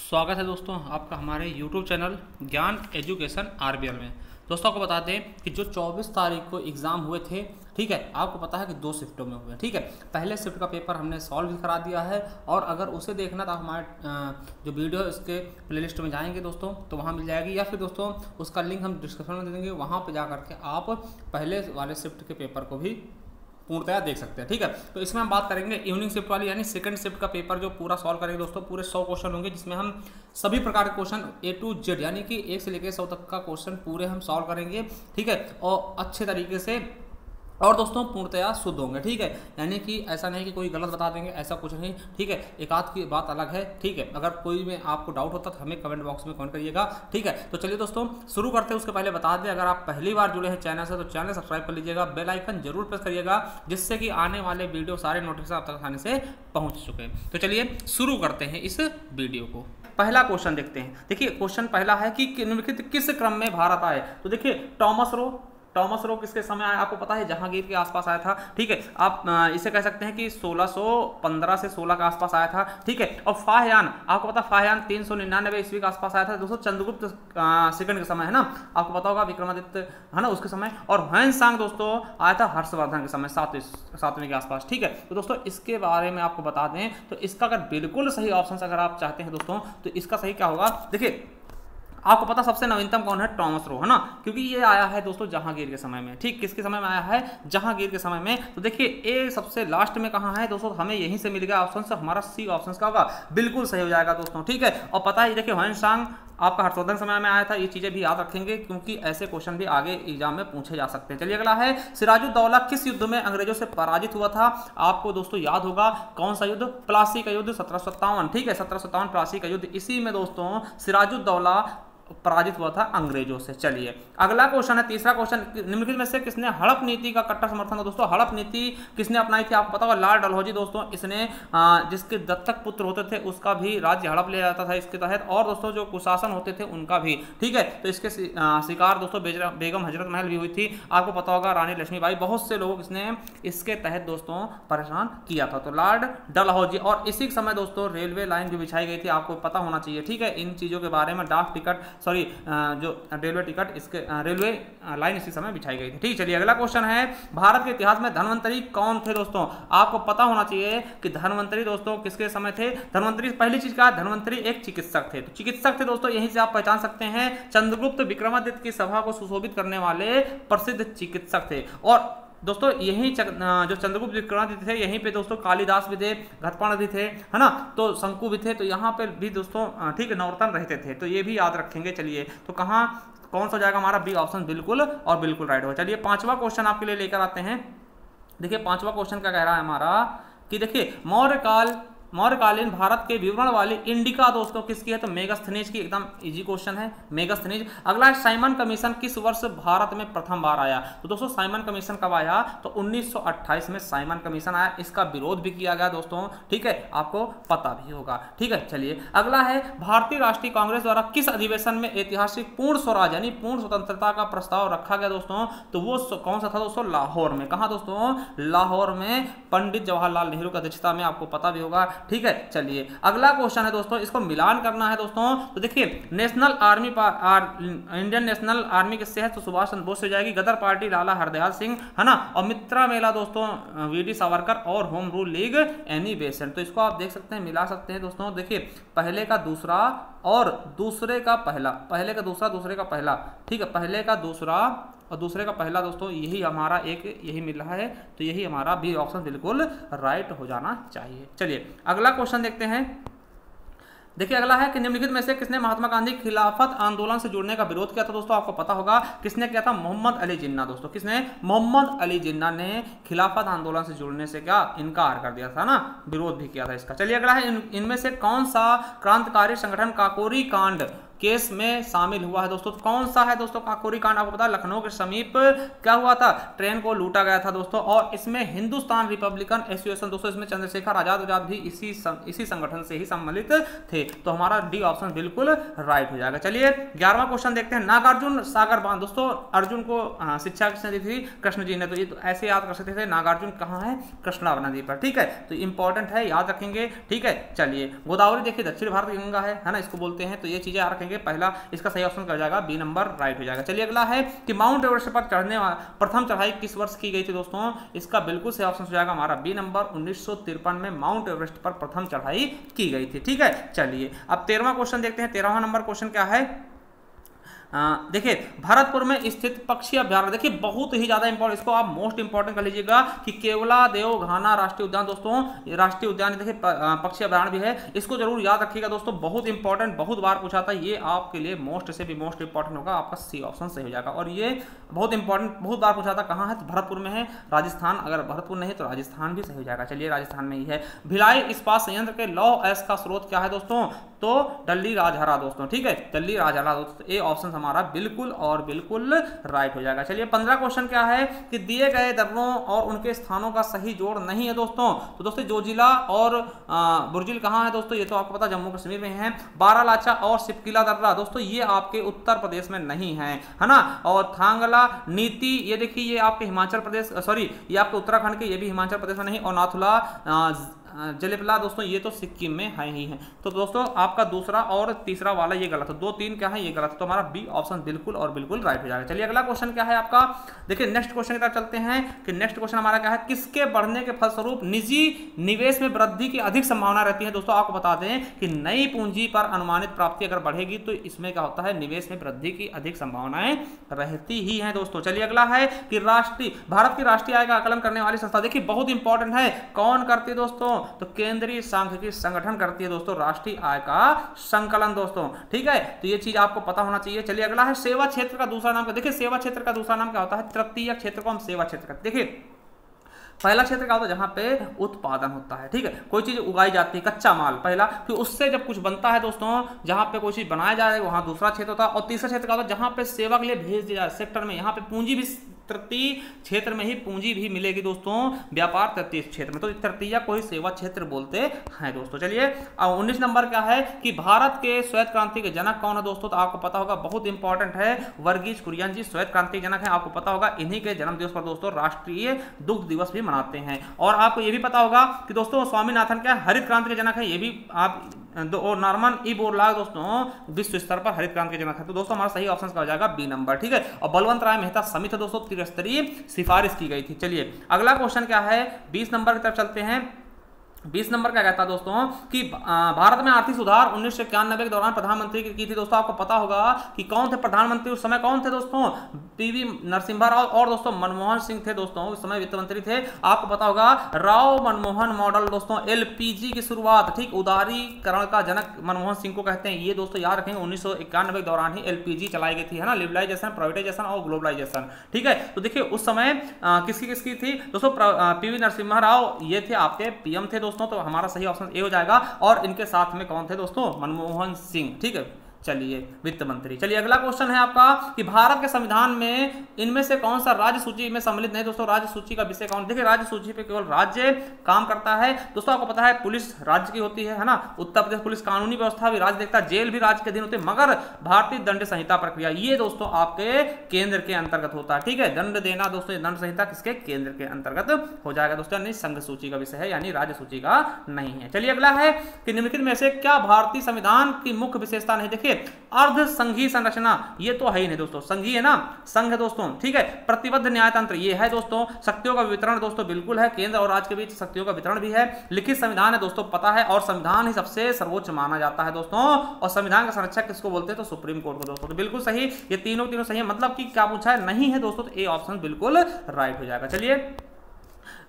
स्वागत है दोस्तों आपका हमारे YouTube चैनल ज्ञान एजुकेशन आरबीएल में। दोस्तों आपको बता दें कि जो 24 तारीख को एग्ज़ाम हुए थे, ठीक है, आपको पता है कि 2 शिफ्टों में हुए, ठीक है। पहले शिफ्ट का पेपर हमने सॉल्व भी करा दिया है और अगर उसे देखना तो हमारे जो वीडियो इसके प्लेलिस्ट में जाएंगे दोस्तों तो वहाँ मिल जाएगी, या फिर दोस्तों उसका लिंक हम डिस्क्रिप्शन में दे देंगे, वहाँ पर जा करके आप पहले वाले शिफ्ट के पेपर को भी पूर्णतया देख सकते हैं, ठीक है। तो इसमें हम बात करेंगे इवनिंग शिफ्ट वाली यानी सेकंड शिफ्ट का पेपर जो पूरा सॉल्व करेंगे दोस्तों। पूरे 100 क्वेश्चन होंगे जिसमें हम सभी प्रकार के क्वेश्चन A to Z यानी कि 1 से लेकर 100 तक का क्वेश्चन पूरे हम सॉल्व करेंगे, ठीक है, और अच्छे तरीके से और दोस्तों पूर्णतया शुद्ध होंगे, ठीक है। यानी कि ऐसा नहीं कि कोई गलत बता देंगे, ऐसा कुछ नहीं, ठीक है। एक आध की बात अलग है, ठीक है। अगर कोई में आपको डाउट होता तो हमें कमेंट बॉक्स में कमेंट करिएगा, ठीक है। तो चलिए दोस्तों शुरू करते हैं। उसके पहले बता दें, अगर आप पहली बार जुड़े हैं चैनल से तो चैनल सब्सक्राइब कर लीजिएगा, बेल आइकन जरूर प्रेस करिएगा जिससे कि आने वाले वीडियो सारे नोटिफिकेशन आप तक आसानी से पहुँच चुके। तो चलिए शुरू करते हैं इस वीडियो को। पहला क्वेश्चन देखते हैं। देखिए क्वेश्चन पहला है कि निम्नलिखित किस क्रम में भारत आए। तो देखिए टॉमस रो किसके समय आया, आपको पता है जहांगीर के आसपास आया था, ठीक है। आप इसे कह सकते हैं कि 1615 से 16 के आसपास आया था, ठीक है। और फाहयान, आपको पता फाहयान 399 ईस्वी के आसपास आया था दोस्तों, चंद्रगुप्त सेकंड के समय, है ना, आपको पता होगा विक्रमादित्य, है ना, उसके समय। और ह्वेनसांग दोस्तों आया था हर्षवर्धन के समय 7वें के आसपास, ठीक है। तो दोस्तों इसके बारे में आपको बता दें तो इसका अगर बिल्कुल सही ऑप्शन अगर आप चाहते हैं दोस्तों तो इसका सही क्या होगा। देखिए आपको पता सबसे नवीनतम कौन है, टॉमस रो, है ना, क्योंकि ये आया है दोस्तों जहांगीर के समय में, ठीक। किसके समय में आया है, जहांगीर के समय में। तो देखिए ये सबसे लास्ट में कहाँ है दोस्तों, हमें यहीं से मिल गया ऑप्शन से, हमारा सी ऑप्शन का होगा, बिल्कुल सही हो जाएगा दोस्तों, ठीक है। और पता है देखिए ह्वेनसांग आपका हर्षवर्धन समय में आया था, ये चीजें भी याद रखेंगे क्योंकि ऐसे क्वेश्चन भी आगे एग्जाम में पूछे जा सकते हैं। चलिए अगला है, सिराजुद्दौला किस युद्ध में अंग्रेजों से पराजित हुआ था। आपको दोस्तों याद होगा कौन सा युद्ध, प्लासी का युद्ध 1757, ठीक है, 1757 प्लासी का युद्ध, इसी में दोस्तों सिराजुद्दौला पराजित हुआ था अंग्रेजों से। चलिए अगला क्वेश्चन है, तीसरा क्वेश्चन, निम्नलिखित में से किसने हड़प नीति का कट्टर समर्थन था। दोस्तों हड़प नीति किसने अपनाई थी, आपको पता होगा लॉर्ड डलहौजी दोस्तों। इसने जिसके दत्तक पुत्र होते थे उसका भी राज्य हड़प ले जाता था इसके तहत, और दोस्तों जो कुशासन होते थे उनका भी, ठीक है। तो इसके शिकार दोस्तों बेगम हजरत महल भी हुई थी, आपको पता होगा रानी लक्ष्मीबाई, बहुत से लोग इसने इसके तहत दोस्तों परेशान किया था। तो लॉर्ड डलहौजी, और इसी समय दोस्तों रेलवे लाइन भी बिछाई गई थी, आपको पता होना चाहिए, ठीक है, इन चीजों के बारे में। डाक टिकट जो रेलवे टिकट इसके रेलवे लाइन इसी समय बिछाई गई थी, ठीक। चलिए अगला क्वेश्चन है, भारत के इतिहास में धन्वंतरी कौन थे दोस्तों। आपको पता होना चाहिए कि धन्वंतरी दोस्तों किसके समय थे। धन्वंतरी पहली चीज का, धन्वंतरी एक चिकित्सक थे, तो चिकित्सक थे दोस्तों, यहीं से आप पहचान सकते हैं, चंद्रगुप्त विक्रमादित्य की सभा को सुशोभित करने वाले प्रसिद्ध चिकित्सक थे। और दोस्तों यही जो चंद्रगुप्त विक्रमादित्य थे, यहीं पे दोस्तों कालिदास भी थे, घटपाण भी थे, है ना, तो शंकु भी थे, तो यहाँ पे भी दोस्तों ठीक है नवरत्न रहते थे, तो ये भी याद रखेंगे। चलिए तो कहाँ कौन सा जाएगा हमारा, बी ऑप्शन बिल्कुल और बिल्कुल राइट होगा। चलिए पांचवा क्वेश्चन आपके लिए लेकर आते हैं। देखिए पांचवा क्वेश्चन क्या कह रहा है हमारा कि देखिए मौर्यकालीन भारत के विवरण वाली इंडिका दोस्तों किसकी है, तो मेगास्थनीज की, एकदम इजी क्वेश्चन है, मेगास्थनीज। अगला है, साइमन कमीशन किस वर्ष भारत में प्रथम बार आया। तो दोस्तों साइमन कमीशन कब आया, तो 1928 में साइमन कमीशन आया, इसका विरोध भी किया गया दोस्तों, ठीक है, आपको पता भी होगा, ठीक है। चलिए अगला है, भारतीय राष्ट्रीय कांग्रेस द्वारा किस अधिवेशन में ऐतिहासिक पूर्ण स्वराज यानी पूर्ण स्वतंत्रता का प्रस्ताव रखा गया दोस्तों, तो वो कौन सा था दोस्तों, लाहौर में। कहा दोस्तों, लाहौर में, पंडित जवाहरलाल नेहरू की अध्यक्षता में, आपको पता भी होगा, ठीक है। चलिए अगला क्वेश्चन है दोस्तों, इसको मिलान करना है दोस्तों। तो देखिए इंडियन नेशनल आर्मी के सेहत तो सुभाष चंद्र बोस से जाएगी, गदर पार्टी लाला हरदयाल सिंह, है ना, और मित्रा मेला दोस्तों वीडी सावरकर, और home rule league Annie Besant. तो इसको आप देख सकते हैं, मिला सकते हैं दोस्तोल। देखिए पहले का दूसरा और दूसरे का पहला, पहले का दूसरा दूसरे का पहला, ठीक है, पहले का दूसरा और दूसरे का पहला दोस्तों, यही हमारा एक यही मिल रहा है, तो यही हमारा बी ऑप्शन बिल्कुल राइट हो जाना चाहिए। चलिए अगला क्वेश्चन देखते हैं। देखिए अगला है कि निम्नलिखित में से किसने महात्मा गांधी खिलाफत आंदोलन से जुड़ने का विरोध किया था। दोस्तों आपको पता होगा किसने किया था, मोहम्मद अली जिन्ना दोस्तों, किसने, मोहम्मद अली जिन्ना ने खिलाफत आंदोलन से जुड़ने से क्या इनकार कर दिया था ना, विरोध भी किया था इसका। चलिए अगला है, इनमें से कौन सा क्रांतिकारी संगठन काकोरी कांड केस में शामिल हुआ है दोस्तों। कौन सा है दोस्तों? काकोरी कांड। आपको पता है लखनऊ के समीप क्या हुआ था? ट्रेन को लूटा गया था दोस्तों। और इसमें हिंदुस्तान रिपब्लिकन एसोसिएशन दोस्तों, इसमें चंद्रशेखर आजाद भी इसी संगठन से ही सम्मिलित थे। तो हमारा डी ऑप्शन बिल्कुल राइट हो जाएगा। चलिए 11वां क्वेश्चन देखते हैं। नागार्जुन सागर बांध दोस्तों, अर्जुन को शिक्षा किसने दी थी? कृष्ण जी ने। तो ये तो ऐसे याद कर सकते थे, नागार्जुन कहाँ है? कृष्णा नदी पर, ठीक है। तो इंपॉर्टेंट है, याद रखेंगे, ठीक है। चलिए गोदावरी देखिए दक्षिण भारत की गंगा है ना, इसको बोलते हैं। तो ये चीजें याद रखेंगे। पहला इसका सही ऑप्शन कर जाएगा बी नंबर राइट हो जाएगा। चलिए अगला है कि माउंट एवरेस्ट पर चढ़ने प्रथम चढ़ाई किस वर्ष की गई थी दोस्तों? इसका बिल्कुल सही ऑप्शन हो जाएगा हमारा बी नंबर 1953 में माउंट एवरेस्ट पर प्रथम चढ़ाई की गई थी, ठीक है। चलिए अब 13वां क्वेश्चन देखते हैं। 13वां नंबर क्वेश्चन क्या है? देखिए भरतपुर में स्थित पक्षी अभ्यारण्य, देखिए बहुत ही ज्यादा इंपॉर्टेंट, इसको आप मोस्ट इंपॉर्टेंट कर लीजिएगा कि केवलादेव घाना राष्ट्रीय उद्यान दोस्तों, राष्ट्रीय उद्यान देखिए पक्षी अभ्यारण्य भी है, इसको जरूर याद रखिएगा दोस्तों। बहुत इंपॉर्टेंट, बहुत बार पूछा था, ये आपके लिए मोस्ट से भी मोस्ट इंपॉर्टेंट होगा। आपका सी ऑप्शन सही हो जाएगा। और ये बहुत इंपॉर्टेंट, बहुत बार पूछा था, कहाँ है? तो भरतपुर में है, राजस्थान। अगर भरतपुर नहीं तो राजस्थान भी सही हो जाएगा। चलिए राजस्थान में ही है। भिलाई इस्पात संयंत्र के लौह अयस्क का स्रोत क्या है दोस्तों? तो डल्ली राजहरा दोस्तों, ठीक है, डल्ली राजहरा दोस्तों। ये ऑप्शन हमारा बिल्कुल और बिल्कुल राइट हो जाएगा। चलिए 15 क्वेश्चन क्या है कि दिए गए दर्रों और उनके स्थानों का सही जोड़ नहीं है दोस्तों। तो दोस्तों जोजिला और बुर्जिल कहाँ है दोस्तों? ये तो आपको पता जम्मू कश्मीर में है। बारालाचा और सिपकिला दर्रा दोस्तों ये आपके उत्तर प्रदेश में नहीं है, है ना। और थांगला नीति ये देखिए ये आपके हिमाचल प्रदेश, सॉरी ये आपके उत्तराखंड के, ये भी हिमाचल प्रदेश में नहीं। और नाथुला जलेपला दोस्तों ये तो सिक्किम में है ही है। तो दोस्तों आपका दूसरा और तीसरा वाला ये गलत है, 2, 3 क्या है? ये गलत है। तो हमारा बी ऑप्शन बिल्कुल और बिल्कुल राइट हो जाएगा। चलिए अगला क्वेश्चन क्या है आपका? देखिए नेक्स्ट क्वेश्चन की तरफ चलते हैं कि नेक्स्ट क्वेश्चन हमारा क्या है? किसके बढ़ने के फलस्वरूप निजी निवेश में वृद्धि की अधिक संभावना रहती है दोस्तों? आपको बता दें कि नई पूंजी पर अनुमानित प्राप्ति अगर बढ़ेगी तो इसमें क्या होता है? निवेश में वृद्धि की अधिक संभावनाएं रहती ही है दोस्तों। चलिए अगला है कि भारत की राष्ट्रीय आय का आकलन करने वाली संस्था, देखिए बहुत इंपॉर्टेंट है, कौन करती है दोस्तों? तो केंद्रीय सांख्यिकी संगठन करती है दोस्तों राष्ट्रीय आय का संकलन दोस्तों, ठीक है। तो ये चीज आपको पता होना चाहिए। चलिए अगला है सेवा क्षेत्र का दूसरा नाम। देखिए सेवा क्षेत्र का दूसरा नाम क्या होता है? तृतीय क्षेत्र को हम सेवा क्षेत्र कहते हैं। देखिए पहला क्षेत्र क्या होता है? जहां पे उत्पादन होता है, ठीक है, कोई चीज उगाई जाती है, कच्चा माल पहला, फिर उससे जब कुछ बनता है दोस्तों, जहां पे कोई चीज बनाया जाए वहां दूसरा क्षेत्र होता है। और तीसरा क्षेत्र क्या होता है? जहां पे सेवा के लिए भेज दिया जाए सेक्टर में, यहाँ पे पूंजी भी तृतीय क्षेत्र में ही पूंजी भी मिलेगी दोस्तों, व्यापार तृतीय क्षेत्र में। तो तृतीय को ही सेवा क्षेत्र बोलते हैं दोस्तों। चलिए 19 नंबर क्या है कि भारत के श्वेत क्रांति के जनक कौन है दोस्तों? तो आपको पता होगा, बहुत इंपॉर्टेंट है, वर्गीज कुरियन जी श्वेत क्रांति के जनक है। आपको पता होगा इन्हीं के जन्म दिवस पर दोस्तों राष्ट्रीय दुग्ध दिवस भी मनाते हैं। और आपको ये भी पता होगा कि दोस्तों स्वामीनाथन क्या हरित क्रांति के जनक है, ये भी आप और नॉर्मन ई बोरलॉग दोस्तों विश्व स्तर पर हरित क्रांति के जनक है। तो दोस्तों हमारा सही ऑप्शन हो जाएगा बी नंबर, ठीक है। और बलवंत राय मेहता समिति दोस्तों त्रिस्तरीय सिफारिश की गई थी। चलिए अगला क्वेश्चन क्या है? 20 नंबर की तरफ चलते हैं। 20 नंबर क्या कहता है दोस्तों कि भारत में आर्थिक सुधार 1991 के दौरान प्रधानमंत्री की थी दोस्तों। आपको पता होगा कि कौन थे प्रधानमंत्री उस समय? कौन थे दोस्तों? पीवी नरसिम्हा राव और दोस्तों मनमोहन सिंह थे दोस्तों, उस समय वित्त मंत्री थे। आपको पता होगा राव मनमोहन मॉडल दोस्तों, एलपीजी की शुरुआत, ठीक, उदारीकरण का जनक मनमोहन सिंह को कहते हैं। ये दोस्तों याद रखेंगे 1991 के दौरान ही एलपीजी चलाई गई थी, है ना, लिबरलाइजेशन, प्राइवेटाइजेशन और ग्लोबलाइजेशन, ठीक है। तो देखिए उस समय किसकी थी दोस्तों? पीवी नरसिम्हा राव ये थे आपके पीएम थे दोस्तों। तो हमारा सही ऑप्शन ए हो जाएगा। और इनके साथ में कौन थे दोस्तों? मनमोहन सिंह, ठीक है। चलिए वित्त मंत्री। चलिए अगला क्वेश्चन है आपका कि भारत के संविधान में इनमें से कौन सा राज्य सूची में सम्मिलित नहीं दोस्तों? राज्य सूची का विषय कौन? देखिए राज्य सूची पे केवल राज्य काम करता है दोस्तों। आपको पता है पुलिस राज्य की होती है ना, उत्तर प्रदेश पुलिस कानूनी व्यवस्था भी राज्य देखता है, जेल भी राज्य के अधीन होते हैं, मगर भारतीय दंड संहिता प्रक्रिया ये दोस्तों आपके केंद्र के अंतर्गत होता है, ठीक है। दंड देना दोस्तों, दंड संहिता किसके? केंद्र के अंतर्गत हो जाएगा दोस्तों, यानी संघ सूची का विषय है, यानी राज्य सूची का नहीं है। चलिए अगला है कि निम्नलिखित में से क्या भारतीय संविधान की मुख्य विशेषता नहीं? देखिए अर्ध संघीय संरचना ये तो है ही नहीं दोस्तों, संघीय है ना, संघ है दोस्तों, ठीक है। प्रतिबद्ध न्यायतंत्र ये है दोस्तों। शक्तियों का वितरण दोस्तों बिल्कुल है, केंद्र और राज्य के बीच शक्तियों का वितरण भी है। लिखित संविधान है दोस्तों, पता है। और संविधान ही सबसे सर्वोच्च माना जाता है दोस्तों। और संविधान का संरक्षक किसको बोलते हैं? तो सुप्रीम कोर्ट को दोस्तों। तो बिल्कुल सही, ये तीनों सही है। मतलब कि क्या पूछा है? नहीं है दोस्तों। तो ए ऑप्शन बिल्कुल राइट हो जाएगा। चलिए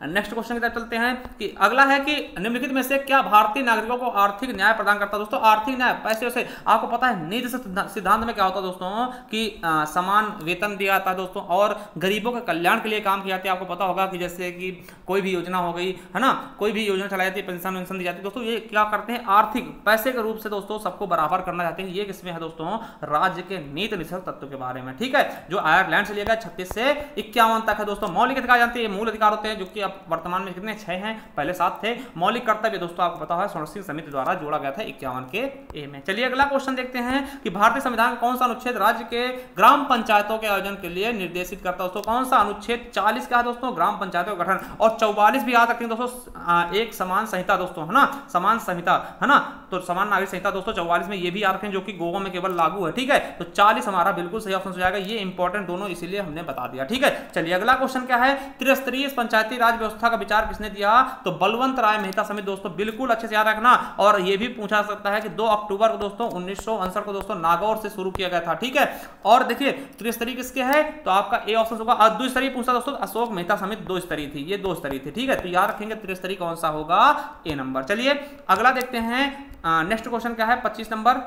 नेक्स्ट क्वेश्चन की तरफ चलते हैं कि अगला है कि निम्नलिखित में से क्या भारतीय नागरिकों को आर्थिक न्याय प्रदान करता है। दोस्तों आर्थिक न्याय पैसे से आपको पता है नीति सिद्धांत में क्या होता है दोस्तों कि समान वेतन दिया जाता है दोस्तों, और गरीबों के कल्याण के लिए काम किया जाता है। आपको पता होगा कि जैसे कि कोई भी योजना हो गई है ना, कोई भी योजना चलाई जाती है, पेंशन वेंशन दी जाती है दोस्तों, ये क्या करते हैं आर्थिक पैसे के रूप से दोस्तों सबको बराबर करना चाहते हैं। ये किसमें है दोस्तों, राज्य के नीति निषेध तत्व के बारे में, ठीक है, जो आयरलैंड से लिया गया 36 से 51 तक है दोस्तों। मौलिक अधिकार जानते हैं, मूल अधिकार होते हैं जो कि अब वर्तमान में कितने 6 हैं, पहले 7 थे। मौलिक कर्तव्य दोस्तों आपको पता है संरक्षण समिति द्वारा जोड़ा गया था 51 के ए में। चलिए अगला क्वेश्चन देखते हैं कि भारतीय संविधान का कौन सा अनुच्छेद राज्य के ग्राम पंचायतों के आयोजन के लिए निर्देशित करता है दोस्तों। कौन सा अनुच्छेद 40 का है दोस्तों, ग्राम पंचायतों का गठन, और 44 भी याद रखेंगे दोस्तों, एक समान संहिता दोस्तों है ना, समान संहिता है ना, तो समान नागरिक संहिता दोस्तों 44 में ये भी याद रखें जो कि गोवा में केवल लागू है, ठीक है। तो 40 हमारा बिल्कुल सही ऑप्शन हो जाएगा। ये इंपॉर्टेंट दोनों इसीलिए हमने बता दिया, ठीक है। चलिए अगला क्वेश्चन क्या है, त्रिस्तरीय पंचायती राज व्यवस्था का विचार किसने दिया, तो बलवंत राय मेहता समिति दोस्तों, बिल्कुल अच्छे से याद रखना। और ये भी पूछा सकता है कि 2 अक्टूबर को दोस्तों 1959 को दोस्तों नागौर से शुरू किया गया था, ठीक है। और देखिए त्रिस्तरीय किसके है, तो आपका ए ऑप्शन होगा। द्विस्तरीय पूछा दोस्तों, अशोक मेहता समिति 2 स्तरीय थी, ये 2 स्तरीय थी, ठीक है। तो याद रखेंगे त्रिस्तरीय कौन सा होगा, ए नंबर। चलिए अगला देखते हैं, नेक्स्ट क्वेश्चन क्या है 26 नंबर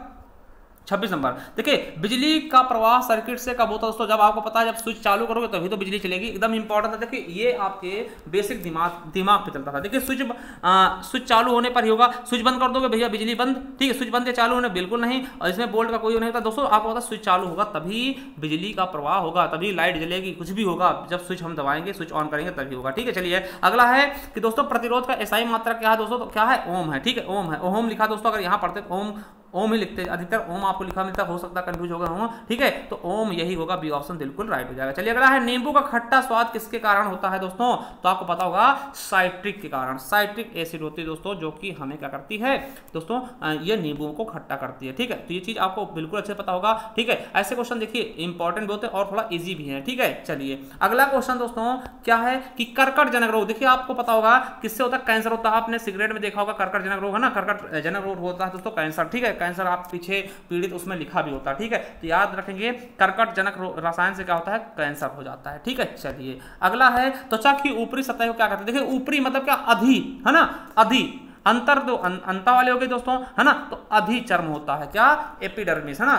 26 नंबर। देखिए बिजली का प्रवाह सर्किट से कब होता है दोस्तों, जब आपको पता है जब स्विच चालू करोगे तभी तो बिजली चलेगी, एकदम इंपॉर्टेंट है। देखिए ये आपके बेसिक दिमाग पे चलता था। देखिए स्विच चालू होने पर ही होगा, स्विच बंद कर दोगे भैया बिजली बंद, ठीक है, स्विच बंद या चालू होने बिल्कुल नहीं, और इसमें बोल्ट का कोई नहीं होता दोस्तों। आपको पता स्विच चालू होगा तभी बिजली का प्रवाह होगा, तभी लाइट जलेगी, कुछ भी होगा जब स्विच हम दबाएंगे, स्विच ऑन करेंगे तभी होगा, ठीक है। चलिए अगला है कि दोस्तों प्रतिरोध का एसआई मात्रा क्या है दोस्तों, तो क्या है ओम है, ठीक है, ओम है। ओम लिखा दोस्तों, अगर यहाँ पढ़ते तो ओम ही लिखते, अधिकतर ओम आपको लिखा मिलता, हो सकता है कंफ्यूज हो गया हो, ठीक है। तो ओम यही होगा, बी ऑप्शन बिल्कुल राइट हो जाएगा। चलिए अगला है नींबू का खट्टा स्वाद किसके कारण होता है दोस्तों, तो आपको पता होगा साइट्रिक के कारण, साइट्रिक एसिड होती है दोस्तों जो कि हमें क्या करती है दोस्तों, ये नींबू को खट्टा करती है, ठीक है। तो ये चीज आपको बिल्कुल अच्छे पता होगा, ठीक है। ऐसे क्वेश्चन देखिए इंपॉर्टेंट भी होते हैं और थोड़ा इजी भी है, ठीक है। चलिए अगला क्वेश्चन दोस्तों क्या है कि कर्कट जनक रोग, देखिए आपको पता होगा किससे होता है, कैंसर होता है। आपने सिगरेट में देखा होगा कर्कट जनक रोग है ना, कर्कट जनक रोग होता है दोस्तों कैंसर, ठीक है। कैंसर आप पीछे पीड़ित उसमें लिखा भी होता है, ठीक है। तो याद रखेंगे कर्कट जनक रसायन से क्या होता है, कैंसर हो जाता है, ठीक है। चलिए अगला है त्वचा की ऊपरी सतह को क्या कहते हैं, देखिए ऊपरी मतलब क्या, अधि है ना, अधि, अंतर दो अंता वाले हो गए दोस्तों है ना, तो अधि चर्म होता है क्या, एपिडर्मिस है ना,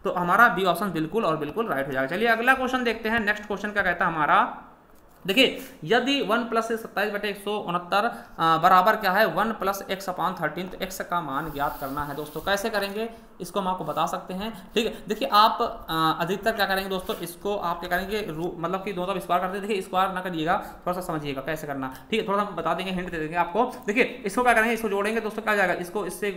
तो हमारा बी ऑप्शन बिल्कुल और बिल्कुल राइट हो जाएगा। चलिए अगला क्वेश्चन देखते हैं, नेक्स्ट क्वेश्चन क्या कहता है हमारा, देखिए यदि 1 + 27/169 बराबर क्या है 1 + x/13, तो x का मान ज्ञात करना है दोस्तों। कैसे करेंगे इसको हम आपको बता सकते हैं, ठीक है। देखिए आप अधिकतर क्या करेंगे दोस्तों, इसको आप क्या करेंगे मतलब कि दोनों स्क्वायर करते हैं, देखिए स्क्वायर ना करिएगा, थोड़ा सा समझिएगा कैसे करना, ठीक है। थोड़ा हम बता देंगे, हिंट दे देंगे आपको। देखिए इसको क्या करेंगे, इसको जोड़ेंगे दोस्तों, क्या जाएगा, इसको इससे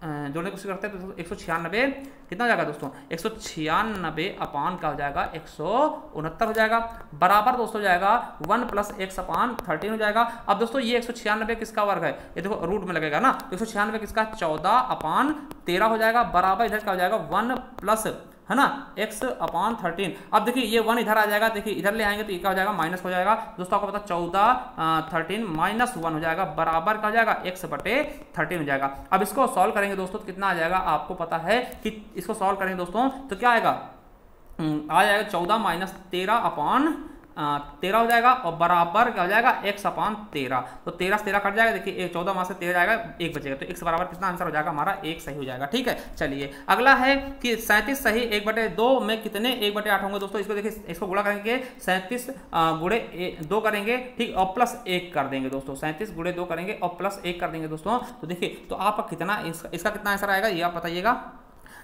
जोड़ने की कोशिश करते हैं तो 196 कितना हो जाएगा दोस्तों, 196 अपान क्या हो जाएगा 169 हो जाएगा, बराबर दोस्तों हो जाएगा 1 + x/13 हो जाएगा। अब दोस्तों ये 196 किसका वर्ग है, ये देखो रूट में लगेगा ना, 196 किसका 14/13 हो जाएगा, बराबर इधर क्या हो जाएगा 1 प्लस है ना x/13। अब देखिए ये 1 इधर आ जाएगा, देखिए इधर ले आएंगे तो ये क्या हो जाएगा माइनस हो जाएगा दोस्तों। आपको पता 14 13 -1 हो जाएगा, बराबर क्या हो जाएगा x/13 हो जाएगा। अब इसको सॉल्व करेंगे दोस्तों तो कितना आ जाएगा, आपको पता है कि इसको सॉल्व करेंगे दोस्तों तो क्या आएगा, आ जाएगा 14 - 13/13 हो जाएगा, और बराबर क्या हो जाएगा x/13। तो 13 से 13 कट जाएगा, देखिए 14 में से 13 जाएगा, 1 बचेगा, तो x बराबर कितना आंसर हो जाएगा हमारा 1 सही हो जाएगा, ठीक है। चलिए अगला है कि 37 सही 1/2 में कितने 1/8 होंगे दोस्तों। इसको देखिए, इसको गुणा करेंगे 37 × 2 करेंगे, ठीक, और +1 कर देंगे दोस्तों, 37 × 2 करेंगे और +1 कर देंगे दोस्तों। तो देखिए तो आपका कितना इसका कितना आंसर आएगा ये आप बताइएगा।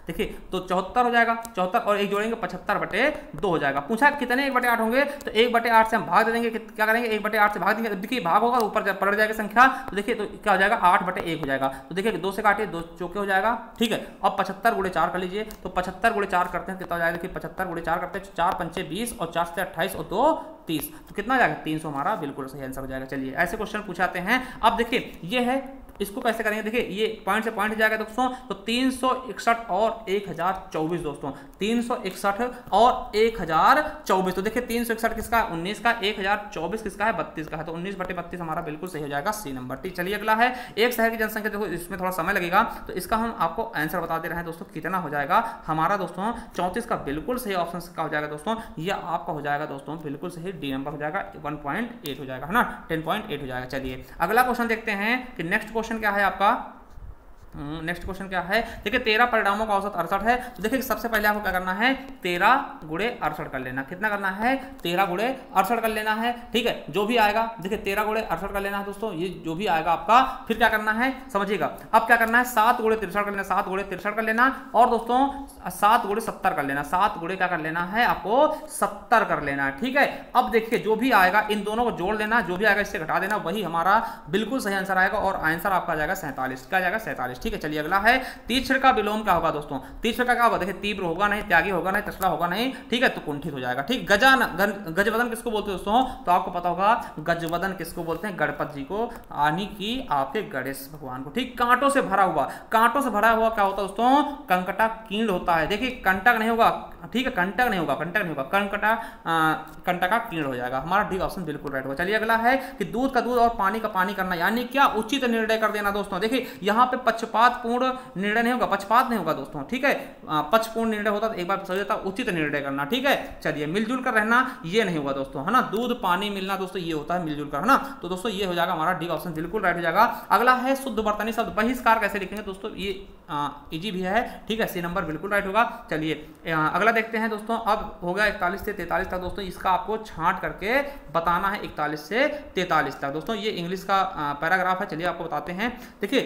देखिए तो 74 हो जाएगा, 74 और 1 जोड़ेंगे 75/2 हो जाएगा। पूछा कितने 1/8 होंगे, तो 1/8 से हम भाग दे देंगे, क्या करेंगे 1/8 से भाग देंगे, देखिए भाग होगा ऊपर जब पलट जाएगा संख्या, तो देखिए तो क्या हो जाएगा 8/1 हो जाएगा। तो देखिए 2 से काटिए 2 चौके हो जाएगा, ठीक है। अब 75 × 4 कर लीजिए, तो 75 × 4 करते हैं कितना हो जाएगा, देखिए 75 × 4 करते हैं 4 पंचे 20 और 4 से 28 और 2 30, तो कितना हो जाएगा 300 हमारा बिल्कुल सही आंसर हो जाएगा। चलिए ऐसे क्वेश्चन पूछाते हैं। अब देखिए ये है इसको कैसे करेंगे, देखिए ये पॉइंट से पॉइंट जाएगा दोस्तों, तो 361 और 1024 दोस्तों, 361 और 1024। तो देखिए 361 किसका है, 19 का, 1024 किसका है, 32 का है। तो 19/32 हमारा बिल्कुल सही हो जाएगा, सी नंबर। ठीक, चलिए अगला है एक शहर की जनसंख्या। देखो इसमें थोड़ा समय लगेगा, तो इसका हम आपको आंसर बता दे रहे हैं दोस्तों, कितना हो जाएगा हमारा दोस्तों। 34 का बिल्कुल सही ऑप्शन का हो जाएगा दोस्तों, यह आपका हो जाएगा दोस्तों बिल्कुल सही, डी नंबर हो जाएगा, 1.8 हो जाएगा, है ना, 10.8 हो जाएगा। चलिए अगला क्वेश्चन देखते हैं कि नेक्स्ट क्वेश्चन क्या है आपका। नेक्स्ट क्वेश्चन क्या है, देखिए 13 परिणामों का औसत 68 है। तो देखिए सबसे पहले आपको क्या करना है, 13 गुणे 68 कर लेना। कितना करना है, 13 गुणे 68 कर लेना है। ठीक है, जो भी आएगा देखिए 13 गुणे 68 कर लेना है दोस्तों, ये जो भी आएगा आपका, फिर क्या करना है समझिएगा। अब क्या करना है, 7 गुणे 63 कर लेना, 7 गुणे 63 कर लेना, और दोस्तों 7 गुणे 70 कर लेना, 7 गुणे क्या कर लेना है आपको, 70 कर लेना है। ठीक है, अब देखिए जो भी आएगा इन दोनों को जोड़ लेना, जो भी आएगा इससे घटा देना, वही हमारा बिल्कुल सही आंसर आएगा, और आंसर आपका जाएगा 47। क्या जाएगा, 47। ठीक है, चलिए अगला है तीक्ष्ण का विलोम क्या होगा दोस्तों। तीक्ष्ण का क्या होगा, देखिए तीव्र होगा नहीं, त्यागी होगा नहीं, तसला होगा नहीं, ठीक है, तो कुंठित हो जाएगा। ठीक, गजवदन किसको बोलते हैं दोस्तों, तो आपको पता होगा गजवदन किसको बोलते हैं, गणपति जी को, यानी कि आपके गणेश भगवान को। ठीक, कांटों से भरा हुआ, कांटों से भरा हुआ क्या होता है दोस्तों, कंकटा कीड़ होता है। देखिए कंटक नहीं होगा, ठीक है, कंटक नहीं होगा, कंटक नहीं होगा, कंटका कीड़ हो जाएगा। हमारा डी ऑप्शन बिल्कुल राइट होगा। चलिए अगला है कि दूध का दूध और पानी का पानी करना, यानी क्या, उचित निर्णय कर देना दोस्तों। देखिए यहाँ पे पक्षपातपूर्ण निर्णय नहीं होगा, पक्षपात नहीं होगा दोस्तों। ठीक है, पक्षपूर्ण निर्णय होता तो एक बार समझ जाता, उचित निर्णय करना। ठीक है, चलिए मिलजुल कर रहना, ये नहीं होगा दोस्तों, है ना, दूध पानी मिलना दोस्तों, ये होता है मिलजुल कर, है ना। तो दोस्तों ये हो जाएगा हमारा डी ऑप्शन बिल्कुल राइट हो जाएगा। अगला है शुद्ध वर्तनी शब्द, बहिष्कार कैसे लिखेंगे दोस्तों, ये इजी भी है। ठीक है, सी नंबर बिल्कुल राइट होगा। चलिए अगला देखते हैं दोस्तों, अब हो गया 41 से 43 तक दोस्तों, इसका आपको छांट करके बताना है 41 से 43 तक दोस्तों। ये इंग्लिश का पैराग्राफ है, चलिए आपको बताते हैं। देखिए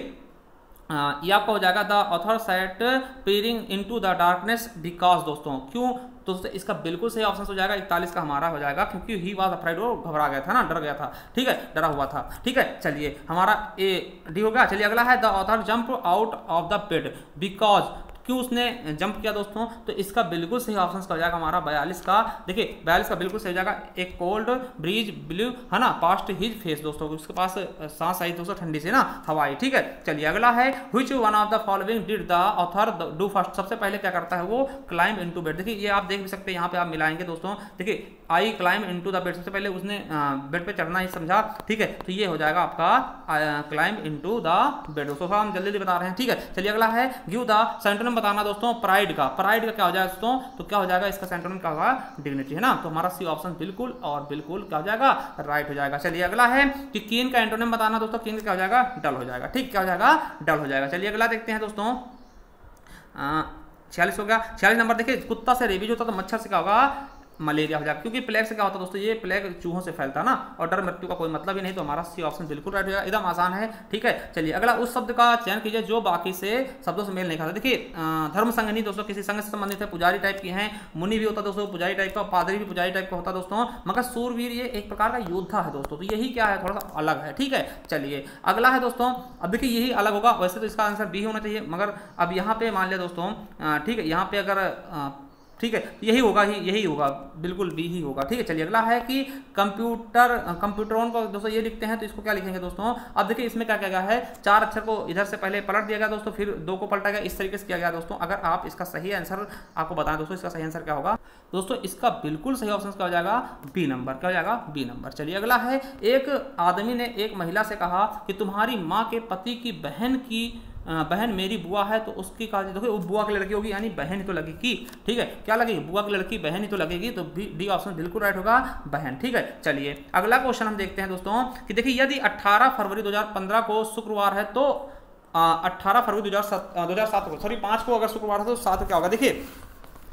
ये आपका हो जाएगा, the author sat peering into the darkness because दोस्तों, क्यों दोस्तों, इसका बिल्कुल सही ऑप्शन हो जाएगा 41 का हमारा हो जाएगा, क्योंकि ही वाज अफ्राइड, वो घबरा गया था ना, डर गया था। ठीक है, डरा हुआ था। ठीक है, चलिए हमारा ए डी हो गया। चलिए अगला है the author jump out of the bed because, क्यों उसने जंप किया दोस्तों, तो इसका बिल्कुल सही ऑप्शन का हो जाएगा हमारा 42 का। देखिए 42 का बिल्कुल सही हो जाएगा, एक कोल्ड ब्रीज ब्लू, है ना, पास्ट हिज फेस दोस्तों, उसके पास सांस आई दोस्तों ठंडी से ना, हवाई। ठीक है, चलिए अगला है which one of the following did the author do first, सबसे पहले क्या करता है वो, क्लाइंब इनटू बेड। देखिए ये आप देख भी सकते हैं, यहाँ पे आप मिलाएंगे दोस्तों। देखिए आई क्लाइंब इनटू द बेड, सबसे पहले उसने बेड पे चढ़ना ही समझा। ठीक है, तो ये हो जाएगा आपका क्लाइंब इनटू द बेड दोस्तों, हम जल्दी बता रहे हैं। ठीक है, चलिए अगला है गिव द सेंटोनिम बताना दोस्तों, प्राइड का, प्राइड का क्या हो जाएगा दोस्तों, तो क्या हो जाएगा इसका सेंटोनिम क्या होगा, डिग्निटी, है ना। तो हमारा सी ऑप्शन बिल्कुल और बिल्कुल क्या हो जाएगा, राइट हो जाएगा। चलिए अगला है कि कीन का एंटोनिम बताना दोस्तों, कीन का क्या हो जाएगा, डल हो जाएगा। ठीक, क्या हो जाएगा, डल हो जाएगा। चलिए अगला देखते हैं दोस्तों, 46 हो गया। 46 नंबर देखिए, कुत्ता से रेबीज होता तो मच्छर से क्या होगा, मलेरिया हो जाएगा, क्योंकि प्लेग से क्या होता है दोस्तों, ये प्लेग चूहों से फैलता है ना, और डर मृत्यु का कोई मतलब ही नहीं। तो हमारा सी ऑप्शन बिल्कुल राइट हो जाएगा, एकदम आसान है। ठीक है, चलिए अगला उस शब्द का चयन कीजिए जो बाकी से शब्दों से मेल नहीं खाता। देखिए धर्म संघनी दोस्तों, किसी संघ से संबंधित है, पुजारी टाइप की हैं, मुनि भी होता है दोस्तों पुजारी टाइप का, पादरी भी पुजारी टाइप का होता है दोस्तों, मगर सूरवीर ये एक प्रकार का योद्धा है दोस्तों, तो यही क्या है, थोड़ा सा अलग है। ठीक है, चलिए अगला है दोस्तों, अब देखिए यही अलग होगा, वैसे तो इसका आंसर बी होना चाहिए, मगर अब यहाँ पे मान लिया दोस्तों, ठीक है, यहाँ पे अगर ठीक है यही होगा, यही होगा, बिल्कुल बी ही होगा। ठीक है, चलिए अगला है कि कंप्यूटरों को दोस्तों ये लिखते हैं, तो इसको क्या लिखेंगे दोस्तों। अब देखिए इसमें क्या किया गया है, 4 अक्षर को इधर से पहले पलट दिया गया दोस्तों, फिर 2 को पलटा गया, इस तरीके से किया गया दोस्तों। अगर आप इसका सही आंसर आपको बताएं दोस्तों, इसका सही आंसर क्या होगा दोस्तों, इसका बिल्कुल सही ऑप्शन क्या हो जाएगा, बी नंबर, क्या हो जाएगा, बी नंबर। चलिए अगला है, एक आदमी ने एक महिला से कहा कि तुम्हारी माँ के पति की बहन मेरी बुआ है, तो उसकी कहा, देखो वो बुआ की लड़की होगी, यानी बहन ही तो लगेगी। ठीक है, क्या लगेगी, बुआ की लड़की, बहन ही तो लगेगी, तो डी ऑप्शन बिल्कुल राइट होगा, बहन। ठीक है, चलिए अगला क्वेश्चन हम देखते हैं दोस्तों कि देखिए यदि 18 फरवरी 2015 को शुक्रवार है, तो 18 फरवरी 2007 को, सॉरी 5 को अगर शुक्रवार है तो 7 क्या होगा। देखिए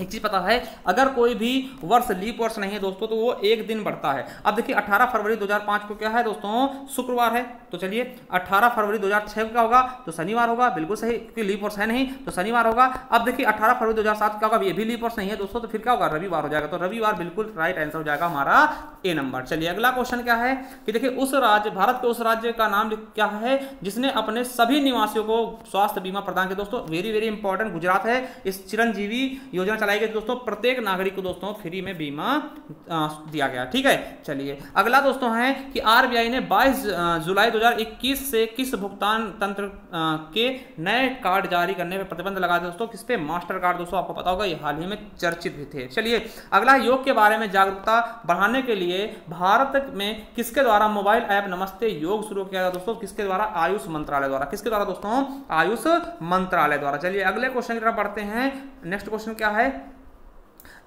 एक चीज पता है, अगर कोई भी वर्ष लीप वर्ष नहीं है दोस्तों, तो वो एक दिन बढ़ता है। अब देखिए 18 फरवरी 2005 को क्या है दोस्तों, शुक्रवार है, तो चलिए 18 फरवरी 2006 को क्या होगा, तो शनिवार होगा, बिल्कुल सही, क्योंकि लीप वर्ष है नहीं, तो शनिवार होगा। अब देखिए 18 फरवरी 2007 क्या होगा, ये भी लीप वर्ष नहीं है दोस्तों, तो फिर क्या होगा, रविवार हो जाएगा, तो रविवार बिल्कुल राइट आंसर हो जाएगा हमारा ए नंबर। चलिए अगला क्वेश्चन क्या है कि देखिए उस राज्य, भारत के उस राज्य का नाम क्या है जिसने अपने सभी निवासियों को स्वास्थ्य बीमा प्रदान किया दोस्तों, वेरी वेरी इंपॉर्टेंट, गुजरात है। इस चिरंजीवी योजना चलाई कराई गई दोस्तों, प्रत्येक नागरिक को दोस्तों फ्री में बीमा दिया गया। ठीक है, चलिए अगला दोस्तों है कि आरबीआई ने 22 जुलाई 2021 से किस भुगतान तंत्र के नए कार्ड जारी करने पर प्रतिबंध लगा दिया दोस्तों, किस पे? Master card. दोस्तों आपको पता होगा ये हाल ही में चर्चित भी थे। चलिए अगला, योग के बारे में जागरूकता बढ़ाने के लिए भारत में किसके द्वारा मोबाइल ऐप नमस्ते योग शुरू किया गया दोस्तों, किसके द्वारा? आयुष मंत्रालय द्वारा। किसके द्वारा दोस्तों? आयुष मंत्रालय द्वारा। चलिए अगले क्वेश्चन की तरफ बढ़ते हैं। नेक्स्ट क्वेश्चन क्या है?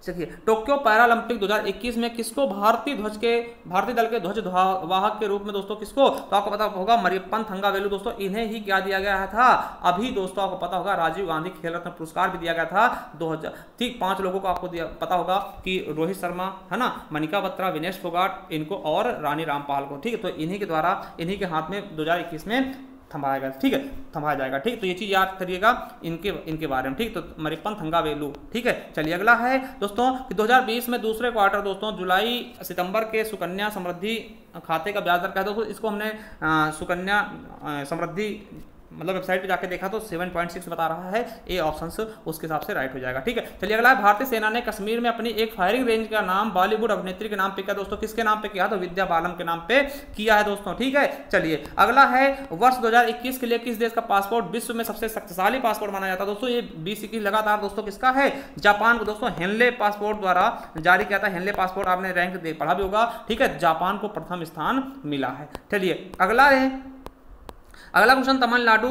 देखिए, टोक्यो पैरालंपिक 2021 में किसको भारतीय दल के ध्वज वाहक के रूप में दोस्तों किसको? तो आपको पता होगा मरियप्पन थंगावेलु दोस्तों, इन्हें ही क्या दिया गया था? अभी दोस्तों आपको पता होगा राजीव गांधी खेल रत्न पुरस्कार भी दिया गया था 2000। ठीक, 5 लोगों को आपको पता होगा कि रोहित शर्मा है ना, मनिका बत्रा, विनेश फोगाट, इनको और रानी रामपाल को। ठीक है, तो इन्हीं के द्वारा, इन्हीं के हाथ में 2021 में थमाया गया। ठीक है, थमाया जाएगा। ठीक, तो ये चीज याद करिएगा इनके बारे में। ठीक, तो मरियप्पन थंगावेलु। ठीक है, चलिए अगला है दोस्तों कि 2020 में दूसरे क्वार्टर दोस्तों जुलाई सितंबर के सुकन्या समृद्धि खाते का ब्याज दर क्या है दोस्तों? इसको हमने सुकन्या समृद्धि मतलब वेबसाइट पे जाके देखा तो 7.6 बता रहा है। ए ऑप्शन उसके हिसाब से राइट हो जाएगा। ठीक है, चलिए अगला है, भारतीय सेना ने कश्मीर में अपनी एक फायरिंग रेंज का नाम बॉलीवुड अभिनेत्री के नाम पे किया दोस्तों, किसके नाम पे किया? तो विद्या बालन के नाम पे किया है दोस्तों। ठीक है, चलिए अगला है, वर्ष 2021 के लिए किस देश का पासपोर्ट विश्व में सबसे शक्तिशाली पासपोर्ट माना जाता है दोस्तों? ये 2021 लगातार दोस्तों किसका है? जापान को दोस्तों हेनले पासपोर्ट द्वारा जारी किया था। हेनले पासपोर्ट आपने रैंक पढ़ा भी होगा। ठीक है, जापान को प्रथम स्थान मिला है। चलिए अगला है, अगला क्वेश्चन, तमिलनाडु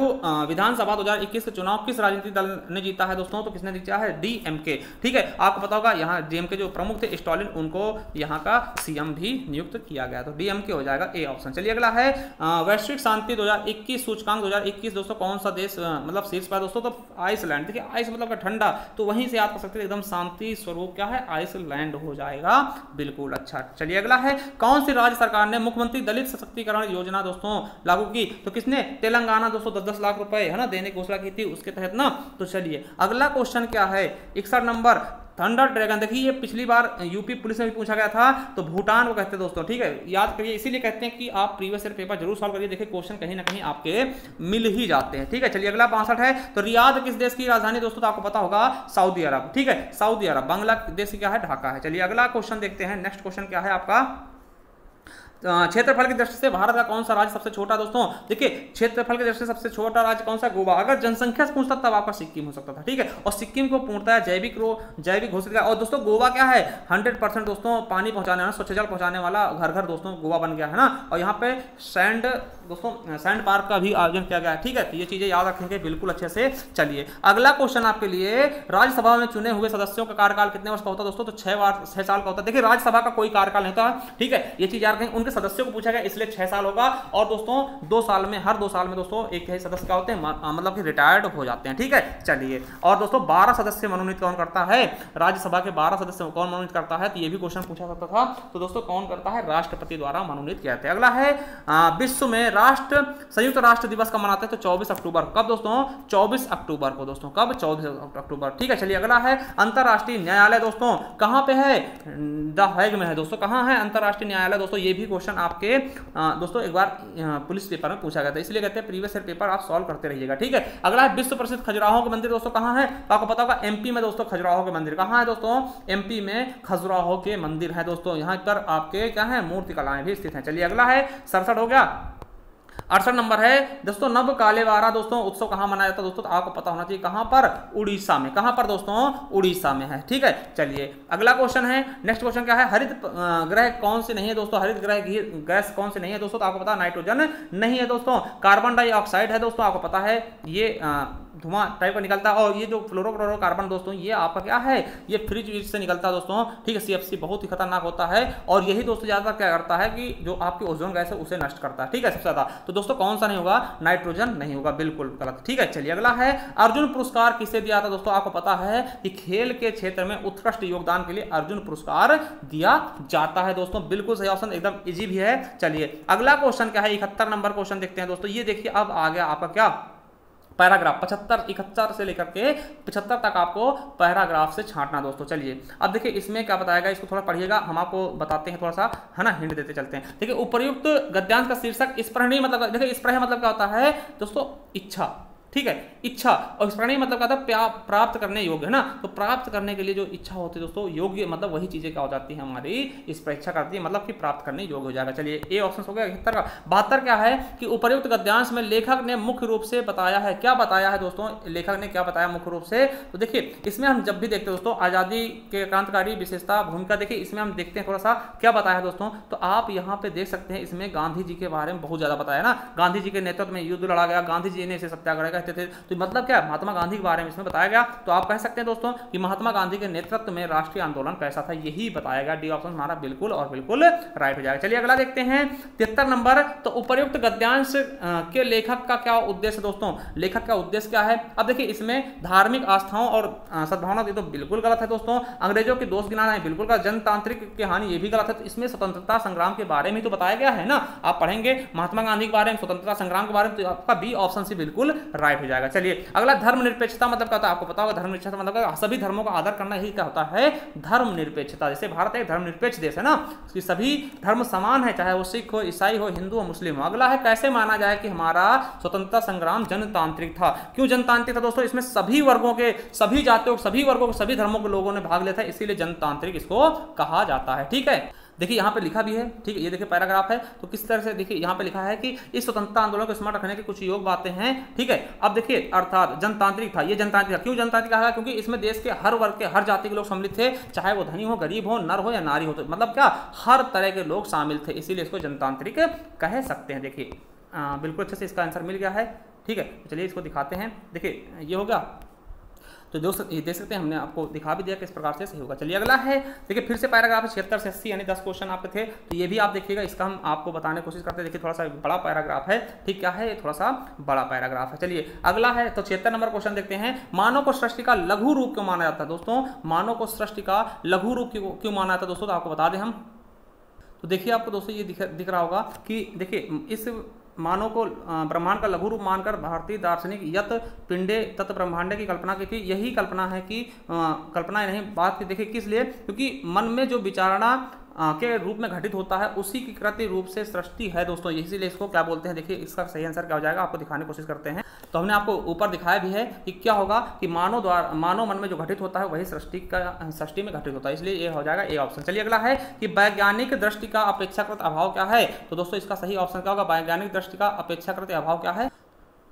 विधानसभा 2021 के चुनाव किस राजनीतिक दल ने जीता है दोस्तों? तो किसने जीता है? डीएमके। ठीक है, आपको पता होगा यहाँ डीएमके जो प्रमुख थे स्टालिन, उनको यहाँ का सीएम भी नियुक्त किया गया, तो डीएमके हो जाएगा ए ऑप्शन। चलिए अगला है, वैश्विक शांति 2021 सूचकांक 2021 दोस्तों कौन सा देश मतलब शीर्ष पर दोस्तों? तो आइसलैंड। देखिए आइस मतलब ठंडा, तो वहीं से आप कर सकते हैं एकदम शांति स्वरूप क्या है? आइसलैंड हो जाएगा। बिल्कुल, अच्छा। चलिए अगला है, कौन सी राज्य सरकार ने मुख्यमंत्री दलित सशक्तिकरण योजना दोस्तों लागू की? तो किसने? तेलंगाना दोस्तों 10-10 लाख रुपए है ना देने की घोषणा की थी, उसके तहत ना। तो चलिए अगला क्वेश्चन क्या है? 61 नंबर, थंडर ड्रैगन। देखिए ये पिछली बार यूपी पुलिस में भी पूछा गया था, तो भूटान को कहते हैं दोस्तों। ठीक है, याद करिए, इसीलिए कहते हैं कि आप प्रीवियस ईयर पेपर जरूर सॉल्व करिए। देखिए क्वेश्चन कहीं ना कहीं आपके मिल ही जाते हैं। ठीक है, चलिए अगला 62 है, तो रियाद किस देश की राजधानी दोस्तों? तो आपको पता होगा सऊदी अरब। ठीक है, सऊदी अरब। बांग्लादेश की क्या है? ढाका है। चलिए अगला क्वेश्चन देखते हैं। नेक्स्ट क्वेश्चन क्या है आपका? क्षेत्रफल की दृष्टि से भारत का कौन सा राज्य सबसे छोटा दोस्तों? देखिए क्षेत्रफल की दृष्टि से सबसे छोटा राज्य कौन सा? गोवा। अगर जनसंख्या से पूछता तब आपका सिक्किम हो सकता था। ठीक है, और सिक्किम को पूर्णतः जैविक घोषित किया। और दोस्तों गोवा क्या है? 100% दोस्तों पानी पहुंचाने वाला, स्वच्छ जल पहुंचाने वाला घर घर दोस्तों गोवा बन गया है ना। और यहाँ पे सैंड पार्क का भी आयोजन किया गया है। ठीक है, तो ये चीजें याद रखेंगे बिल्कुल अच्छे से। चलिए अगला क्वेश्चन आपके लिए, राज्यसभा में चुने हुए सदस्यों का कार्यकाल कितने वर्ष का होता है दोस्तों? तो 6 साल का होता है। देखिए राज्यसभा का कोई कार्यकाल नहीं होता। ठीक है, ये चीज याद रखेंगे। उनके सदस्यों को पूछा गया इसलिए 6 साल होगा। और दोस्तों 2 साल में, हर 2 साल में दोस्तों एक ही सदस्य क्या होते हैं? मतलब कि रिटायर्ड हो जाते हैं। ठीक है, चलिए और दोस्तों 12 सदस्य मनोनीत कौन करता है? राज्यसभा के 12 सदस्य कौन मनोनीत करता है? तो ये भी क्वेश्चन पूछा सकता था। तो दोस्तों कौन करता है? राष्ट्रपति द्वारा मनोनीत किया जाता है। अगला है, विश्व में संयुक्त राष्ट्र दिवस कब मनाते हैं? तो 24 अक्टूबर। कब दोस्तों? 24 अक्टूबर को दोस्तों। कब? 24 अक्टूबर। ठीक है, चलिए अगला है, अंतरराष्ट्रीय न्यायालय दोस्तों कहां पे है? द हैग में है दोस्तों। कहां है अंतरराष्ट्रीय न्यायालय दोस्तों? ये भी क्वेश्चन आपके दोस्तों एक बार पुलिस पेपर में पूछा गया था, इसलिए कहते हैं प्रीवियस ईयर पेपर आप सॉल्व करते रहिएगा। ठीक है, अगला है, विश्व प्रसिद्ध खजुराहो के मंदिर दोस्तों कहां है? तो आपको पता होगा एमपी में दोस्तों खजुराहो के मंदिर। कहां है दोस्तों? एमपी में खजुराहो के मंदिर है दोस्तों। यहां पर आपके क्या है? मूर्ति कलाएं भी स्थित हैं। चलिए अगला है, 67 हो गया। 68 नंबर है दोस्तों, नव कालेवारा दोस्तों उत्सव कहां मनाया जाता है दोस्तों? तो आपको पता होना चाहिए कहां पर? उड़ीसा में। कहां पर दोस्तों? उड़ीसा में है। ठीक है, चलिए अगला क्वेश्चन है। नेक्स्ट क्वेश्चन क्या है? हरित ग्रह कौन से नहीं है दोस्तों? हरित ग्रह गैस कौन से नहीं है दोस्तों? तो आपको पता है नाइट्रोजन नहीं है दोस्तों। कार्बन डाइऑक्साइड है दोस्तों, आपको पता है ये धुआं टाइप का निकलता है। और ये जो फ्लोरोक्लोरोकार्बन दोस्तों, ये आपका क्या है? ये फ्रिज से निकलता है दोस्तों। ठीक है, सीएफसी बहुत ही खतरनाक होता है। और यही दोस्तों ज्यादातर क्या करता है कि जो आपकी ओजोन गैस है उसे नष्ट करता है। ठीक है, सबसे ज्यादा। तो दोस्तों कौन सा नहीं होगा? नाइट्रोजन नहीं होगा, बिल्कुल गलत। ठीक है, चलिए अगला है, अर्जुन पुरस्कार किसे दिया था दोस्तों? आपको पता है कि खेल के क्षेत्र में उत्कृष्ट योगदान के लिए अर्जुन पुरस्कार दिया जाता है दोस्तों। बिल्कुल सही ऑप्शन, एकदम इजी भी है। चलिए अगला क्वेश्चन क्या है? 71 नंबर क्वेश्चन देखते हैं दोस्तों। ये देखिए अब आ गया आपका क्या? पैराग्राफ। 71 से लेकर के 75 तक आपको पैराग्राफ से छांटना दोस्तों। चलिए अब देखिए इसमें क्या बताएगा, इसको थोड़ा पढ़िएगा, हम आपको बताते हैं थोड़ा सा, है ना, हिंट देते चलते हैं। देखिए उपर्युक्त गद्यांश का शीर्षक स्पृहणीय मतलब, देखिए स्पृह मतलब क्या होता है दोस्तों? इच्छा। ठीक है, इच्छा, और स्मरणीय मतलब क्या था, प्राप्त करने योग्य है ना। तो प्राप्त करने के लिए जो इच्छा होती है दोस्तों, योग्य मतलब वही चीजें क्या हो जाती है हमारी, इस पर इच्छा करती है, मतलब कि प्राप्त करने योग्य हो जाएगा। चलिए ए ऑप्शन हो गया 71 का। 72 क्या है कि उपर्युक्त गद्यांश में लेखक ने मुख्य रूप से बताया है, क्या बताया है दोस्तों, लेखक ने क्या बताया मुख्य रूप से। तो देखिए इसमें हम जब भी देखते हैं दोस्तों आजादी के क्रांतिकारी विशेषता भूमिका, देखिए इसमें हम देखते हैं थोड़ा सा क्या बताया है दोस्तों। तो आप यहाँ पे देख सकते हैं इसमें गांधी जी के बारे में बहुत ज्यादा बताया ना, गांधी जी के नेतृत्व में युद्ध लड़ा गया, गांधी जी ने इसे सत्याग्रह कहते थे। तो मतलब क्या, महात्मा गांधी के बारे में इसमें बताया गया। तो आप कह सकते हैं दोस्तों कि महात्मा गांधी के नेतृत्व में राष्ट्रीय आंदोलन कैसा था, यही बताया गया। डी ऑप्शन हमारा बिल्कुल और बिल्कुल राइट हो जाएगा। चलिए अगला देखते हैं 73 नंबर। तो उपर्युक्त गद्यांश के लेखक का क्या उद्देश्य दोस्तों, लेखक का उद्देश्य क्या है। अब देखिए इसमें धार्मिक आस्थाओं और सद्भावना दी तो बिल्कुल गलत है दोस्तों, अंग्रेजों के दोस्त गिनाना है बिल्कुल गलत, जनतांत्रिक की हानि ये भी गलत है। तो इसमें स्वतंत्रता संग्राम के बारे में तो बताया गया है ना, आप पढ़ेंगे महात्मा गांधी के बारे में, स्वतंत्रता संग्राम के बारे में, तो आपका बी ऑप्शन से बिल्कुल राइट हो जाएगा। चलिए अगला धर्मनिरपेक्षता मतलब क्या होता है, आपको पता होगा धर्मनिरपेक्षता मतलब सभी धर्मों का आदर करना, यही क्या होता है धर्मनिरपेक्षता। जैसे भारत एक धर्मनिरपेक्ष देश है ना, कि सभी धर्म समान है, चाहे वो सिख हो, ईसाई हो, हिंदू हो, मुस्लिम हो। अगला है कैसे माना जाए कि हमारा स्वतंत्रता संग्राम जनतांत्रिक था। क्यों जनतांत्रिक था दोस्तों, इसमें सभी वर्गों के, सभी जातियों, सभी वर्गों के, सभी धर्मों के लोगों ने भाग लिया था, इसीलिए जनतांत्रिक इसको कहा जाता है। ठीक है, देखिए यहाँ पे लिखा भी है, ठीक है, ये देखिए पैराग्राफ है। तो किस तरह से देखिए यहाँ पे लिखा है कि इस स्वतंत्रता आंदोलन को स्मरण रखने की कुछ योग बातें हैं। ठीक है, अब देखिए अर्थात जनतांत्रिक था, ये जनतांत्रिक था। क्यों जनतांत्रिक कहा, क्योंकि इसमें देश के हर वर्ग के, हर जाति के लोग सम्मिलित थे, चाहे वो धनी हो, गरीब हो, नर हो या नारी हो, तो मतलब क्या हर तरह के लोग शामिल थे, इसीलिए इसको जनतांत्रिक कह सकते हैं। देखिए बिल्कुल अच्छे से इसका आंसर मिल गया है। ठीक है, तो चलिए इसको दिखाते हैं। देखिए ये होगा, तो दोस्तों ये देख सकते हैं, हमने आपको दिखा भी दिया किस प्रकार से सही होगा। चलिए अगला है, देखिए फिर से पैराग्राफ 76 से 80 यानी 10 क्वेश्चन आपके थे, तो ये भी आप देखिएगा, इसका हम आपको बताने की कोशिश करते हैं। देखिए थोड़ा सा बड़ा पैराग्राफ है, ठीक क्या है, थोड़ा सा बड़ा पैराग्राफ है। चलिए अगला है, तो 76 नंबर क्वेश्चन देखते हैं। मानव को सृष्टि का लघु रूप क्यों माना जाता है दोस्तों, मानव को सृष्टि का लघु रूप क्यों माना जाता है दोस्तों, तो आपको बता दें हम। तो देखिए आपको दोस्तों ये दिख रहा होगा कि देखिए इस मानव को ब्रह्मांड का लघु रूप मानकर भारतीय दार्शनिक यत पिंडे तत् ब्रह्मांड की कल्पना की थी। यही कल्पना है कि कल्पना नहीं बात की, देखिए किस लिए, क्योंकि मन में जो विचारणा के रूप में घटित होता है उसी की कृति रूप से सृष्टि है दोस्तों, इसीलिए इसको क्या बोलते हैं। देखिए इसका सही आंसर क्या हो जाएगा, आपको दिखाने की कोशिश करते हैं। तो हमने आपको ऊपर दिखाया भी है कि क्या होगा कि मानव मन में जो घटित होता है वही सृष्टि में घटित होता है, इसलिए ये हो जाएगा ए ऑप्शन। चलिए अगला है कि वैज्ञानिक दृष्टि का अपेक्षाकृत अभाव क्या है। तो दोस्तों इसका सही ऑप्शन क्या होगा, वैज्ञानिक दृष्टि का अपेक्षाकृत अभाव क्या है।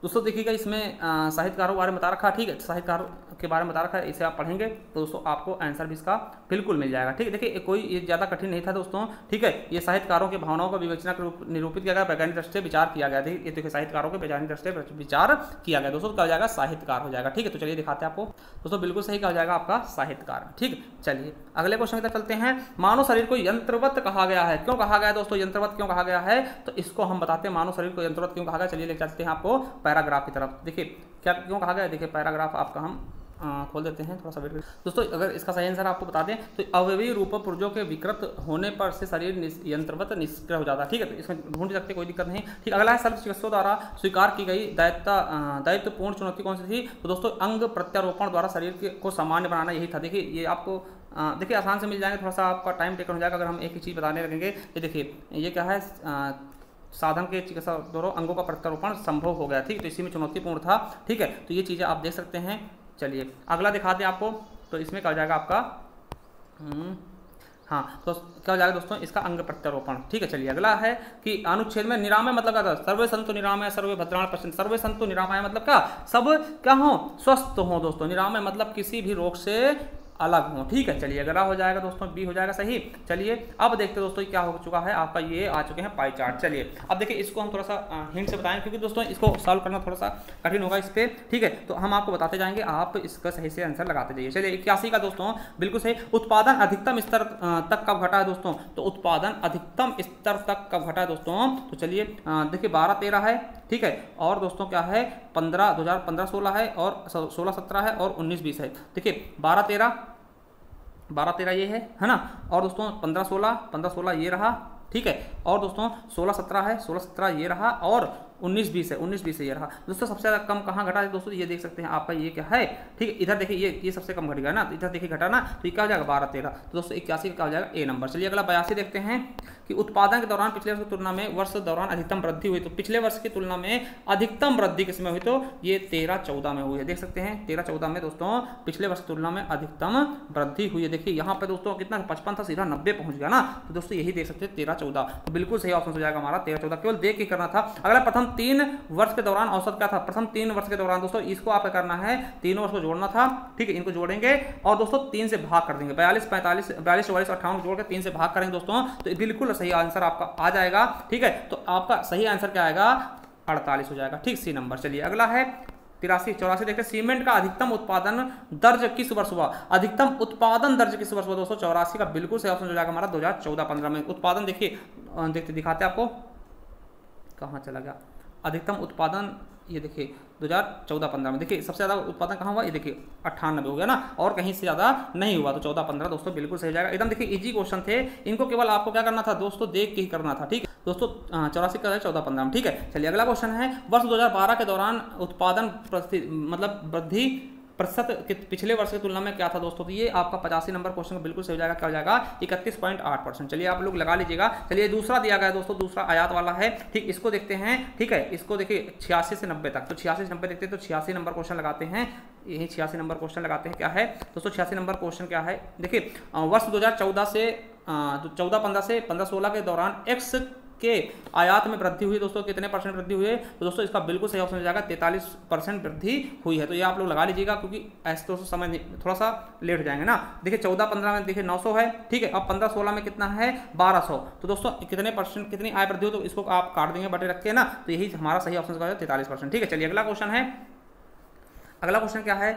दोस्तों देखिएगा इसमें साहित्यकारों के बारे में बता रखा है, ठीक है, साहित्यकारों के बारे में बता रखा है, इसे आप पढ़ेंगे तो दोस्तों आपको आंसर भी इसका बिल्कुल मिल जाएगा। ठीक है, देखिए कोई ये ज़्यादा कठिन नहीं था दोस्तों। ठीक है, ये साहित्यकारों की भावनाओं का विवेचना के रूप निरूपित किया गया, वैज्ञानिक दृष्टि से विचार किया गया। ये देखिए साहित्यकारों के वैज्ञानिक दृष्टि से विचार किया गया दोस्तों, क्या हो जाएगा, साहित्यकार हो जाएगा। ठीक है, तो चलिए दिखाते हैं आपको दोस्तों, बिल्कुल सही क्या हो जाएगा आपका साहित्यकार। ठीक है, चलिए अगले क्वेश्चन की तरफ चलते हैं। मानव शरीर को यंत्रवत कहा गया है, क्यों कहा गया है दोस्तों, यंत्रवत क्यों कहा गया है, तो इसको हम बताते हैं मानव शरीर को यंत्रवत क्यों कहा गया। चलिए ले चलते हैं आपको पैराग्राफ की तरफ। देखिए क्या क्यों कहा गया, देखिए पैराग्राफ आपका हम खोल देते हैं, थोड़ा सा वेट दोस्तों। अगर इसका सही आंसर आपको बता दें तो अवयवी रूप पुर्जों के विकृत होने पर से शरीर यंत्रवत निष्क्रिय हो जाता है। ठीक है, तो इसमें ढूंढ सकते कोई दिक्कत नहीं। ठीक, अगला है सर्व चिकित्सकों द्वारा स्वीकार की गई दायित्वपूर्ण चुनौती कौन सी थी। तो दोस्तों अंग प्रत्यारोपण द्वारा शरीर को सामान्य बनाना यही था। देखिए ये आपको देखिए आसान से मिल जाएंगे, थोड़ा सा आपका टाइम टेकन हो जाएगा अगर हम एक ही चीज़ बताने लगेंगे। ये देखिए ये क्या है, साधन के चिकित्सा द्वारा अंगों का प्रत्यारोपण संभव हो गया। ठीक, तो इसी में चुनौतीपूर्ण था। ठीक है, तो ये चीज़ें आप देख सकते हैं। चलिए अगला दिखा दें आपको, तो इसमें क्या हो जाएगा आपका हाँ, तो क्या हो जाएगा दोस्तों, इसका अंग प्रत्यारोपण। ठीक है, चलिए अगला है कि अनुच्छेद में निरामय मतलब क्या था, सर्वे संतु निरामय सर्वे भद्राण पश्यन्ति। सर्वे संतु निरामय मतलब क्या, सब क्या हो, स्वस्थ हो दोस्तों। निरामय मतलब किसी भी रोग से अलग हो। ठीक है, चलिए अगला हो जाएगा दोस्तों, बी हो जाएगा सही। चलिए अब देखते हैं दोस्तों क्या हो चुका है आपका, ये आ चुके हैं पाई चार्ट। चलिए अब देखिए इसको हम थोड़ा सा हिंट से बताएं, क्योंकि दोस्तों इसको सॉल्व करना थोड़ा सा कठिन होगा इस पर। ठीक है, तो हम आपको बताते जाएंगे, आप इसका सही से आंसर लगाते जाइए। चलिए 81 का दोस्तों बिल्कुल सही। उत्पादन अधिकतम स्तर तक कब घटा है दोस्तों, तो उत्पादन अधिकतम स्तर तक कब घटा है दोस्तों। तो चलिए देखिए 12-13 है। ठीक है, और दोस्तों क्या है 2015-16 है, और 16-17 है, और 19-20 है। देखिए 12-13 ये है ना, और दोस्तों 15-16 ये रहा। ठीक है, और दोस्तों 16-17 है, 16-17 ये रहा, और 19-20 है, 19-20 ये रहा दोस्तों। सबसे ज़्यादा कम कहाँ घटा है दोस्तों, ये देख सकते हैं आपका ये क्या है, ठीक है। इधर देखिए ये सबसे कम घट गया ना, तो इधर देखिए घटा ना, तो ये क्या हो जाएगा 12-13, तो दोस्तों 81 का क्या हो जाएगा ए नंबर। चलिए अगला 82 देखते हैं कि उत्पादन के दौरान पिछले वर्ष की तुलना में वर्ष दौरान अधिकतम वृद्धि हुई। तो पिछले वर्ष की तुलना में अधिकतम वृद्धि किसमें हुई, तो ये 13-14 में हुई है, देख सकते हैं 13-14 में दोस्तों पिछले वर्ष की तुलना में अधिकतम वृद्धि हुई है। देखिए यहाँ पे दोस्तों कितना 55 था, सीधा 90 पहुंच गया ना, तो दोस्तों यही देख सकते हैं 13-14, तो बिल्कुल सही ऑप्शन हो जाएगा हमारा 13-14, केवल देख के करना था। अगला प्रथम 3 वर्ष के दौरान औसत क्या था, प्रथम 3 वर्ष के दौरान दोस्तों इसको आपको करना है, तीनों वर्ष को जोड़ना था, ठीक है। इनको जोड़ेंगे और दोस्तों 3 से भाग कर देंगे, 42, 45, 42, 44, 58 जोड़ के 3 से भाग करेंगे दोस्तों, तो बिल्कुल सही आंसर आपका आ जाएगा, ठीक है। तो आपका सही आंसर क्या आएगा 48 हो जाएगा, ठीक, सी नंबर। चलिए अगला है 83-84 देखते हैं, सीमेंट का अधिकतम उत्पादन दर्ज किस वर्ष हुआ, अधिकतम उत्पादन दर्ज किस वर्ष हुआ दोस्तों, 84 का बिल्कुल सही ऑप्शन हो जाएगा हमारा 2014-15 में। उत्पादन देखिए देखते दिखाते आपको, कहाँ चला गया अधिकतम उत्पादन, ये देखिए 2014-15 में देखिए सबसे ज़्यादा उत्पादन कहाँ हुआ, ये देखिए 98 हो गया ना, और कहीं से ज़्यादा नहीं हुआ, तो 14-15 दोस्तों बिल्कुल सही हो जाएगा। एकदम देखिए इजी क्वेश्चन थे, इनको केवल आपको क्या करना था दोस्तों, देख के ही करना था, ठीक है दोस्तों। 84 का 14-15 में, ठीक है। चलिए अगला क्वेश्चन है, वर्ष 2012 के दौरान उत्पादन मतलब वृद्धि प्रतिशत के पिछले वर्ष की तुलना में क्या था दोस्तों, तो ये आपका 85 नंबर क्वेश्चन का बिल्कुल सही हो जाएगा, क्या हो जाएगा 31.8%। चलिए आप लोग लगा लीजिएगा। चलिए दूसरा दिया गया है दोस्तों, दूसरा आयात वाला है, ठीक, इसको देखते हैं, ठीक है। इसको देखिए 86 से 90 तक, तो 86 से 90 देखते हैं, तो 86 नंबर क्वेश्चन लगाते हैं, यही 86 नंबर क्वेश्चन लगाते हैं। क्या है दोस्तों 86 नंबर क्वेश्चन क्या है, देखिए वर्ष 2014 से 14-15 से 15-16 के दौरान एक्स के आयात में वृद्धि हुई दोस्तों, कितने परसेंट वृद्धि हुई है, तो दोस्तों इसका बिल्कुल सही ऑप्शन हो जाएगा 43% वृद्धि हुई है। तो ये आप लोग लगा लीजिएगा, क्योंकि ऐसे दोस्तों समय थोड़ा सा लेट हो जाएंगे ना। देखिए 14-15 में देखिए 900 है, ठीक है। अब 15-16 में कितना है 1200, तो दोस्तों कितने परसेंट कितनी आय वृद्धि हो, तो इसको आप काट देंगे बटे रख के ना, तो यही हमारा सही ऑप्शन हो जाएगा 43%, ठीक है। चलिए अगला क्वेश्चन है, अगला क्वेश्चन क्या है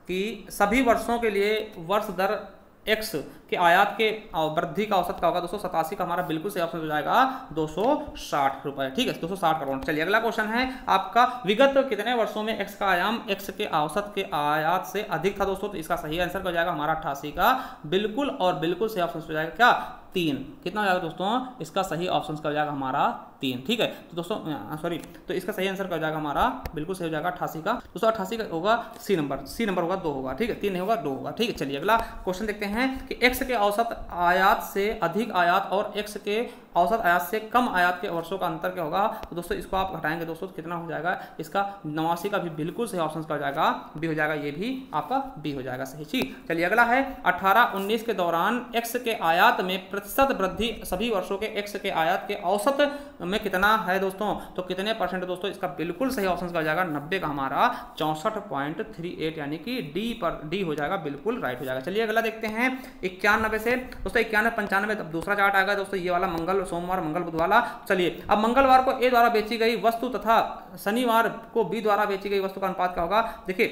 कि सभी वर्षों के लिए वर्ष दर एक्स के आयात के वृद्धि का औसत का होगा दोस्तों 87 का हमारा बिल्कुल सही ऑप्शन हो जाएगा 260 रुपए, ठीक है 260 करोड़। चलिए अगला क्वेश्चन है आपका, विगत कितने वर्षों में एक्स का आयाम एक्स के औसत के आयात से अधिक था दोस्तों, तो इसका सही आंसर हो जाएगा हमारा 88 का बिल्कुल, और बिल्कुल सही ऑप्शन हो जाएगा क्या 3, कितना हो जाएगा दोस्तों, इसका सही ऑप्शन का हो जाएगा हमारा 3, ठीक है। तो दोस्तों सॉरी, तो इसका सही आंसर क्या हो जाएगा हमारा बिल्कुल सही हो जाएगा 88 का दोस्तों, 88 का होगा सी नंबर होगा 2 होगा, ठीक है, 3 नहीं होगा 2 होगा, ठीक है। चलिए अगला क्वेश्चन देखते हैं कि एक्स के औसत आयात से अधिक आयात और एक्स के औसत आयात से कम आयात के वर्षों का अंतर क्या होगा, तो दोस्तों इसको आप घटाएंगे दोस्तों, कितना हो जाएगा, इसका 89 का भी बिल्कुल सही ऑप्शन का हो जाएगा बी हो जाएगा, ये भी आपका बी हो जाएगा सही चीज। चलिए अगला है 18-19 के दौरान एक्स के आयात में प्रतिशत वृद्धि सभी वर्षों के एक्स के आयात के औसत में कितना है दोस्तों, तो कितने परसेंट दोस्तों, इसका बिल्कुल सही ऑप्शन का हो जाएगा 90 का हमारा 64.38, यानी कि डी हो जाएगा, बिल्कुल राइट हो जाएगा। चलिए अगला देखते हैं 91 से दोस्तों 91-95, दूसरा चार्ट आएगा दोस्तों ये वाला, मंगल सोमवार मंगल बुध वाला। चलिए अब मंगलवार को ए द्वारा बेची गई वस्तु तथा शनिवार को बी द्वारा बेची गई वस्तु का अनुपात क्या होगा, देखिए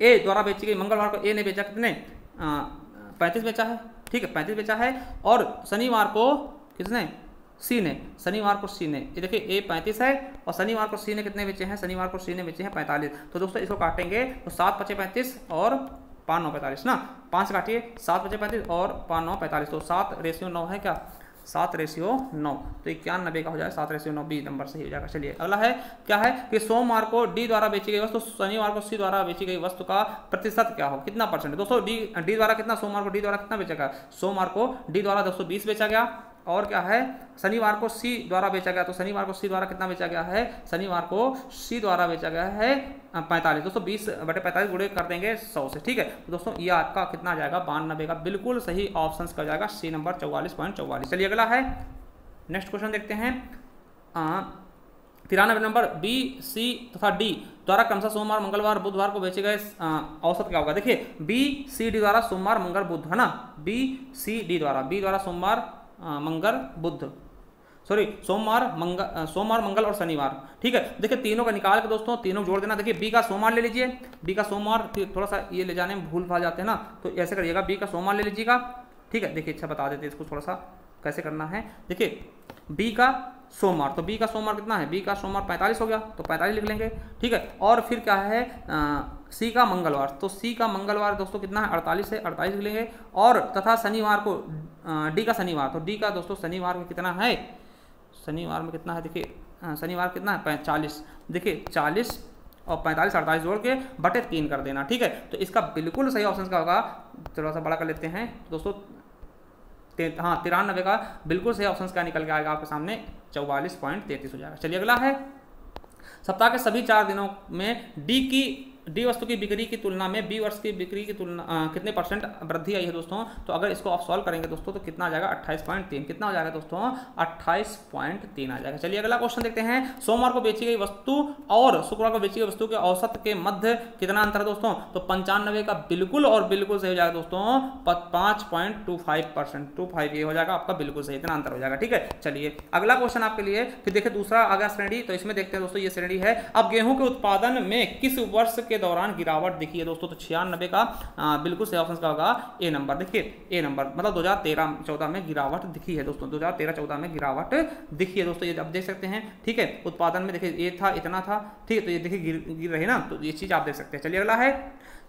ए द्वारा बेची गई, मंगलवार को ए ने बेचा कितने 35 बेचा है, ठीक है 35 बेचा है, और शनिवार को किसने सी ने, शनिवार को सी ने, ये देखिए ए 35 है और शनिवार को सी ने कितने बेचे हैं, शनिवार को सी ने बेचे हैं 45। तो दोस्तों इसको काटेंगे तो 7-5-35 और 5-9-45 ना, 5 काटिए 7-5-35 और 5-9-45, तो 7:9 है क्या, 7:9, तो 91 का हो जाएगा 7:9, बी नंबर सही हो जाएगा। चलिए अगला है क्या है कि सोमवार को डी द्वारा बेची गई वस्तु शनिवार को सी द्वारा बेची गई वस्तु का प्रतिशत क्या हो, कितना परसेंट दोस्तों, डी द्वारा कितना, सोमवार को डी द्वारा कितना बेचा गया, सोमवार को डी द्वारा 220 बेचा गया, और क्या है शनिवार को सी द्वारा बेचा गया, तो शनिवार को सी द्वारा कितना बेचा गया है, शनिवार को सी द्वारा बेचा गया है 45, दोस्तों 20/45 गुणे कर देंगे 100 से, ठीक है। तो दोस्तों ये आपका कितना आ जाएगा 92 का बिल्कुल सही ऑप्शन का जाएगा सी नंबर 44.44। चलिए अगला है नेक्स्ट क्वेश्चन देखते हैं 93 नंबर, बी सी तथा डी द्वारा क्रमशः सोमवार मंगलवार बुधवार को बेचे गए औसत क्या होगा, देखिए बी सी डी द्वारा सोमवार मंगल बुध है ना, बी सी डी द्वारा, बी द्वारा सोमवार मंगल बुध, सॉरी सोमवार मंगल और शनिवार, ठीक है। देखिए तीनों का निकाल के दोस्तों तीनों जोड़ देना, देखिए बी का सोमवार ले लीजिए, बी का सोमवार, थोड़ा सा ये ले जाने में भूल भाल जाते हैं ना, तो ऐसे करिएगा बी का सोमवार ले लीजिएगा, ठीक है। देखिए अच्छा बता देते इसको थोड़ा सा कैसे करना है, देखिए बी का सोमवार, तो बी का सोमवार कितना है, बी का सोमवार 45 हो गया, तो 45 लिख लेंगे, ठीक है। और फिर क्या है सी का मंगलवार, तो सी का मंगलवार दोस्तों कितना है 48 है, 48 लिख लेंगे, और तथा शनिवार को डी का शनिवार, तो डी का दोस्तों शनिवार में कितना है, शनिवार में कितना है देखिए शनिवार कितना है 40, देखिए 40 और 45 48 जोड़ के बटे 3 कर देना, ठीक है। तो इसका बिल्कुल सही ऑप्शन का होगा, थोड़ा सा बड़ा कर लेते हैं दोस्तों, हाँ 93 का बिल्कुल सही ऑप्शन का निकल के आएगा आपके सामने 44.33 हो जाएगा। चलिए अगला है, सप्ताह के सभी 4 दिनों में डी वस्तु की बिक्री की तुलना में बी वर्ष की बिक्री की तुलना कितने परसेंट वृद्धि आई है दोस्तों। तो अगर इसको आप सॉल्व करेंगे दोस्तों तो कितना आ जाएगा 28.3, कितना हो जाएगा दोस्तों 28.3 आ जाएगा। चलिए अगला क्वेश्चन देखते हैं, सोमवार को बेची गई वस्तु और शुक्रवार को बेची गई वस्तु के औसत के मध्य कितना अंतर है दोस्तों। तो 95 का बिल्कुल और बिल्कुल सही हो जाएगा दोस्तों 5.25%, 25 ये हो जाएगा आपका बिल्कुल सही, इतना अंतर हो जाएगा, ठीक है। चलिए अगला क्वेश्चन आपके लिए, फिर देखिए दूसरा आ गया श्रेणी, तो इसमें देखते हैं दोस्तों ये श्रेणी है, अब गेहूं के उत्पादन में किस वर्ष के दौरान गिरावट दिखी है दोस्तों। तो 96 का बिल्कुल सही ऑप्शन का होगा ए नंबर, देखिए ए नंबर मतलब 2013-14 में गिरावट दिखी है दोस्तों, 2013-14 में गिरावट दिखी है दोस्तों, ये आप देख सकते हैं, ठीक है। उत्पादन में देखिए ये था, इतना था, ठीक है, तो ये देखिए गिर रहे ना, तो ये चीज आप देख सकते हैं। चलिए अगला है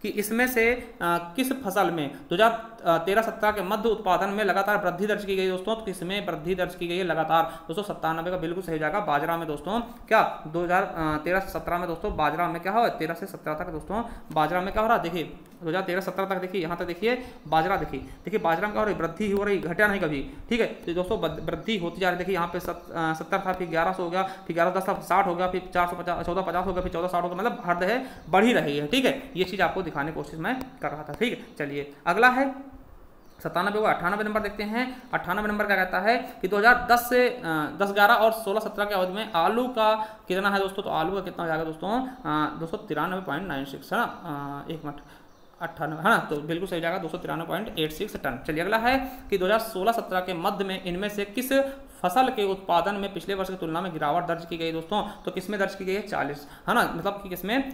कि इसमें से किस फसल में 2013-17 के मध्य उत्पादन में लगातार वृद्धि दर्ज की गई दोस्तों। तो किसमें वृद्धि दर्ज की गई है लगातार दोस्तों, 97 का बिल्कुल सही जाएगा बाजरा में दोस्तों। क्या 2013-17 में दोस्तों बाजरा में क्या हो, 13 से 17 तक दोस्तों बाजरा में क्या हो रहा है, देखिए 2013-17 तक देखिए, यहाँ तक देखिए बाजरा, देखिए बाजरा में क्या हो रही, वृद्धि हो रही, घटा नहीं कभी, ठीक है। तो दोस्तों वृद्धि होती जा रही, देखिए यहाँ पे 70 था, फिर 1100 हो गया, फिर 1110 था, 60 हो गया, फिर 1450 हो गया, फिर 1460 हो गया, मतलब हर है बढ़ ही रही है, ठीक है। ये चीज आपको दिखाने की कोशिश मैं कर रहा था, ठीक है। चलिए अगला है 97 को 98 नंबर देखते हैं। 98 नंबर क्या कहता है कि 2010 से 10-11 और 16-17 के अवधि में आलू का कितना है दोस्तों। तो आलू का कितना हो जाएगा दोस्तों 293.96 है ना, एक मिनट 98 है ना, तो बिल्कुल सही जाएगा 293.86 टन। चलिए अगला है कि 2016-17 के मध्य में इनमें से किस फसल के उत्पादन में पिछले वर्ष की तुलना में गिरावट दर्ज की गई दोस्तों। तो किसमें दर्ज की गई है 40 है ना, मतलब कि किसमें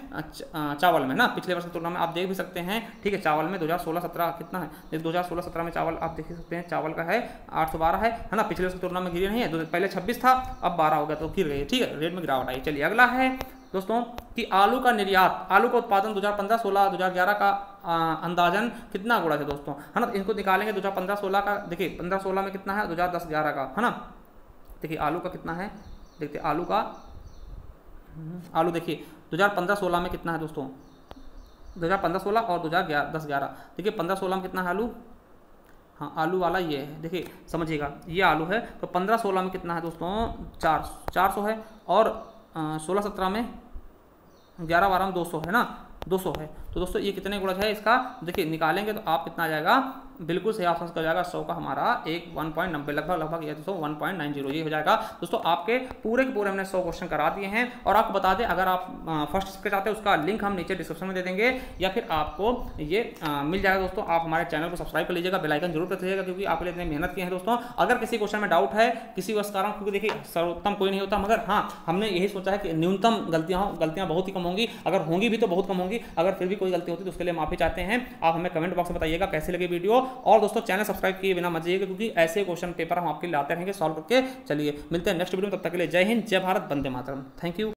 चावल में ना, पिछले वर्ष की तुलना में आप देख भी सकते हैं, ठीक है। चावल में 2016-17 कितना है, 2016-17 में चावल आप देख सकते हैं, चावल का है 812 है ना, पिछले वर्ष की तुलना में गिरी नहीं है, पहले 26 था अब 12 हो गया, तो गिर गई, ठीक है, रेट में गिरावट आई। चलिए अगला है दोस्तों कि आलू का निर्यात, आलू का उत्पादन 2015-16 2011 का अंदाजन कितना गुणा है दोस्तों, है ना। इनको निकालेंगे 2015-16 का, देखिए 15-16 में कितना है 2010-11 का, है ना। देखिए आलू का कितना है, देखते आलू का, आलू देखिए 2015-16 में कितना है दोस्तों, 2015-16 और 2010-11, देखिए 15-16 में कितना है आलू, हाँ आलू वाला ये है, देखिए समझिएगा ये आलू है, तो 15-16 में कितना है दोस्तों 400 है, और 16-17 में 11-12 में 200 है ना, 200 है। तो दोस्तों ये कितने गुणज है इसका, देखिए निकालेंगे तो आप कितना आ जाएगा, बिल्कुल सही ऑप्शन हो जाएगा 100 का हमारा 190 लगभग ये दोस्तों 1.90 ये हो जाएगा। दोस्तों आपके पूरे के पूरे हमने 100 क्वेश्चन करा दिए हैं, और आपको बता दें अगर आप फर्स्ट स्टेप चाहते हैं उसका लिंक हम नीचे डिस्क्रिप्शन में दे देंगे, या फिर आपको ये मिल जाएगा दोस्तों। आप हमारे चैनल को सब्सक्राइब कर लीजिएगा, बेल आइकन जरूर प्रेस कीजिएगा, क्योंकि आपके लिए इतनी मेहनत की है दोस्तों। अगर किसी क्वेश्चन में डाउट है किसी वश कारण, क्योंकि देखिए सर्वोत्तम कोई नहीं होता, मगर हाँ हमने यही सोचा है कि न्यूनतम गलतियाँ बहुत ही कम होंगी, अगर होंगी भी तो बहुत कम होंगी, अगर फिर भी कोई गलती होती है तो उसके लिए माफी चाहते हैं। आप हमें कमेंट बॉक्स में बताइएगा कैसे लगे वीडियो, और दोस्तों चैनल सब्सक्राइब किए बिना मत जाइएगा, क्योंकि ऐसे क्वेश्चन पेपर हम आपके लिए लाते रहेंगे सॉल्व करके। चलिए मिलते हैं नेक्स्ट वीडियो में, तब तक के लिए जय हिंद, जय भारत, वंदे मातरम, थैंक यू।